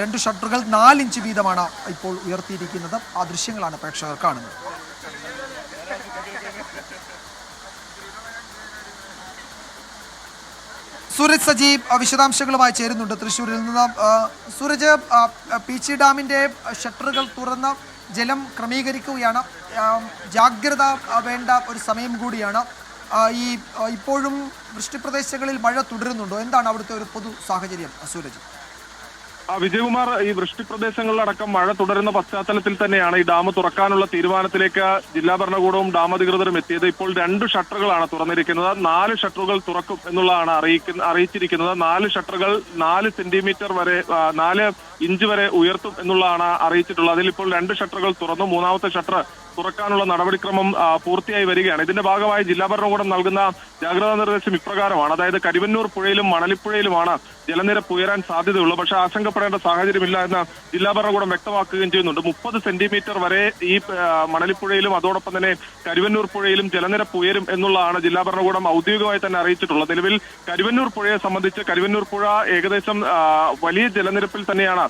2 ഷട്ടറുകൾ 4 ഇഞ്ച് വീതമാണ് ഇപ്പോൾ ഉയർത്തിയിരിക്കുന്നത്. ആ ദൃശ്യങ്ങളാണ് പ്രേക്ഷകർ കാണുന്നത്. സൂരജ് സജി വിശദാംശങ്ങളുമായി ചേരുന്നുണ്ട് തൃശ്ശൂരിൽ നിന്ന്. സൂരജ്, പീച്ചി ഡാമിന്റെ ഷട്ടറുകൾ തുറന്ന് ജലം ക്രമീകരിക്കുകയാണ്. ജാഗ്രത വേണ്ട ഒരു സമയം കൂടിയാണ്. ഇപ്പോഴും വൃഷ്ടിപ്രദേശങ്ങളിൽ മഴ തുടരുന്നുണ്ടോ? എന്താണ് അവിടുത്തെ ഒരു പൊതു സാഹചര്യം സൂരജ്? വിജയകുമാർ, ഈ വൃഷ്ടിപ്രദേശങ്ങളിലടക്കം മഴ തുടരുന്ന പശ്ചാത്തലത്തിൽ തന്നെയാണ് ഈ ഡാം തുറക്കാനുള്ള തീരുമാനത്തിലേക്ക് ജില്ലാ ഭരണകൂടവും ഡാം അധികൃതരും എത്തിയത്. ഇപ്പോൾ 2 ഷട്ടറുകളാണ് തുറന്നിരിക്കുന്നത്. 4 ഷട്ടറുകൾ തുറക്കും എന്നുള്ളതാണ് അറിയിച്ചിരിക്കുന്നത്. 4 ഷട്ടറുകൾ 4 സെന്റിമീറ്റർ വരെ 4 ഇഞ്ച് വരെ ഉയർത്തും എന്നുള്ളതാണ് അറിയിച്ചിട്ടുള്ളത്. അതിൽ ഇപ്പോൾ 2 ഷട്ടറുകൾ തുറന്നു. 3ാമത്തെ ഷട്ടർ തുറക്കാനുള്ള നടപടിക്രമം പൂർത്തിയായി വരികയാണ്. ഇതിന്റെ ഭാഗമായി ജില്ലാ ഭരണകൂടം നൽകുന്ന ജാഗ്രതാ നിർദ്ദേശം ഇപ്രകാരമാണ്. അതായത് കരുവന്നൂർ പുഴയിലും മണലിപ്പുഴയിലുമാണ് ജലനിരപ്പ് ഉയരാൻ സാധ്യതയുള്ളൂ. പക്ഷേ ആശങ്കപ്പെടേണ്ട സാഹചര്യമില്ല എന്ന് ജില്ലാ ഭരണകൂടം വ്യക്തമാക്കുകയും ചെയ്യുന്നുണ്ട്. 30 സെന്റിമീറ്റർ വരെ ഈ മണലിപ്പുഴയിലും അതോടൊപ്പം തന്നെ കരുവന്നൂർ പുഴയിലും ജലനിരപ്പ് ഉയരും എന്നുള്ളതാണ് ജില്ലാ ഭരണകൂടം ഔദ്യോഗികമായി തന്നെ അറിയിച്ചിട്ടുള്ളത്. നിലവിൽ കരുവന്നൂർ പുഴയെ സംബന്ധിച്ച് കരുവന്നൂർ പുഴ ഏകദേശം വലിയ ജലനിരപ്പിൽ തന്നെയാണ്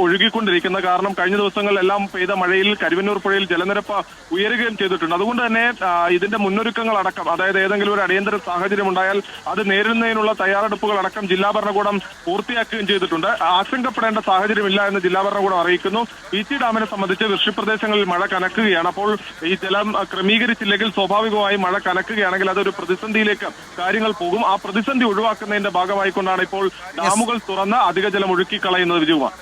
ഒഴുകിക്കൊണ്ടിരിക്കുന്നത്. കാരണം കഴിഞ്ഞ ദിവസങ്ങളിലെല്ലാം പെയ്ത മഴയിൽ കരുവന്നൂർ പുഴയിൽ ജലനിരപ്പ് ഉയരുകയും ചെയ്തിട്ടുണ്ട്. അതുകൊണ്ട് തന്നെ ഇതിന്റെ മുന്നൊരുക്കങ്ങൾ അടക്കം, അതായത് ഏതെങ്കിലും ഒരു അടിയന്തര സാഹചര്യം ഉണ്ടായാൽ അത് നേരിടുന്നതിനുള്ള തയ്യാറെടുപ്പുകൾ അടക്കം ജില്ലാ ഭരണകൂടം പൂർത്തിയാക്കുകയും ചെയ്തിട്ടുണ്ട്. ആശങ്കപ്പെടേണ്ട സാഹചര്യമില്ല എന്ന് ജില്ലാ ഭരണകൂടം അറിയിക്കുന്നു. പീച്ചി ഡാമിനെ സംബന്ധിച്ച് വൃഷ്ടിപ്രദേശങ്ങളിൽ മഴ കനക്കുകയാണ്. അപ്പോൾ ഈ ജലം ക്രമീകരിച്ചില്ലെങ്കിൽ സ്വാഭാവികമായി മഴ കനക്കുകയാണെങ്കിൽ അതൊരു പ്രതിസന്ധിയിലേക്ക് കാര്യങ്ങൾ പോകും. ആ പ്രതിസന്ധി ഒഴിവാക്കുന്നതിന്റെ ഭാഗമായിക്കൊണ്ടാണ് ഇപ്പോൾ ഡാമുകൾ തുറന്ന് അധിക ജലം ഒഴുക്കിക്കളയുന്നത്. വിജയകുമാർ,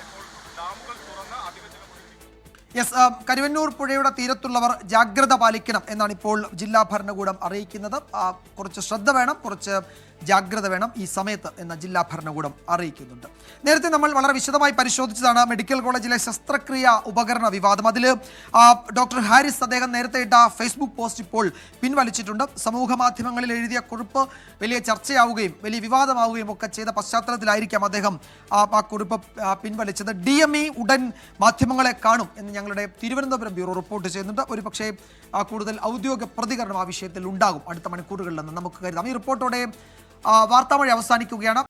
കരുവന്നൂർ പുഴയുടെ തീരത്തുള്ളവർ ജാഗ്രത പാലിക്കണം എന്നാണ് ഇപ്പോൾ ജില്ലാ ഭരണകൂടം അറിയിക്കുന്നത്. കുറച്ച് ശ്രദ്ധ വേണം, കുറച്ച് ജാഗ്രത വേണം ഈ സമയത്ത് എന്ന് ജില്ലാ ഭരണകൂടം അറിയിക്കുന്നുണ്ട്. നേരത്തെ നമ്മൾ വളരെ വിശദമായി പരിശോധിച്ചതാണ് മെഡിക്കൽ കോളേജിലെ ശസ്ത്രക്രിയ ഉപകരണ വിവാദം. അതിൽ ഡോക്ടർ ഹാരിസ് അദ്ദേഹം നേരത്തെ ഇട്ട ഫേസ്ബുക്ക് പോസ്റ്റ് ഇപ്പോൾ പിൻവലിച്ചിട്ടുണ്ട്. സമൂഹ മാധ്യമങ്ങളിൽ എഴുതിയ കുറിപ്പ് വലിയ ചർച്ചയാവുകയും വലിയ വിവാദമാവുകയും ഒക്കെ ചെയ്ത പശ്ചാത്തലത്തിലായിരിക്കാം അദ്ദേഹം ആ കുറിപ്പ് പിൻവലിച്ചത്. DME ഉടൻ മാധ്യമങ്ങളെ കാണും എന്ന് ഞങ്ങളുടെ തിരുവനന്തപുരം ബ്യൂറോ റിപ്പോർട്ട് ചെയ്യുന്നുണ്ട്. ഒരുപക്ഷേ കൂടുതൽ ഔദ്യോഗിക പ്രതികരണം ആ വിഷയത്തിൽ ഉണ്ടാകും അടുത്ത മണിക്കൂറുകളിലെന്ന് നമുക്ക് കരുതാം. ഈ റിപ്പോർട്ടോടെ വാർത്താമഴ അവസാനിക്കുകയാണ്.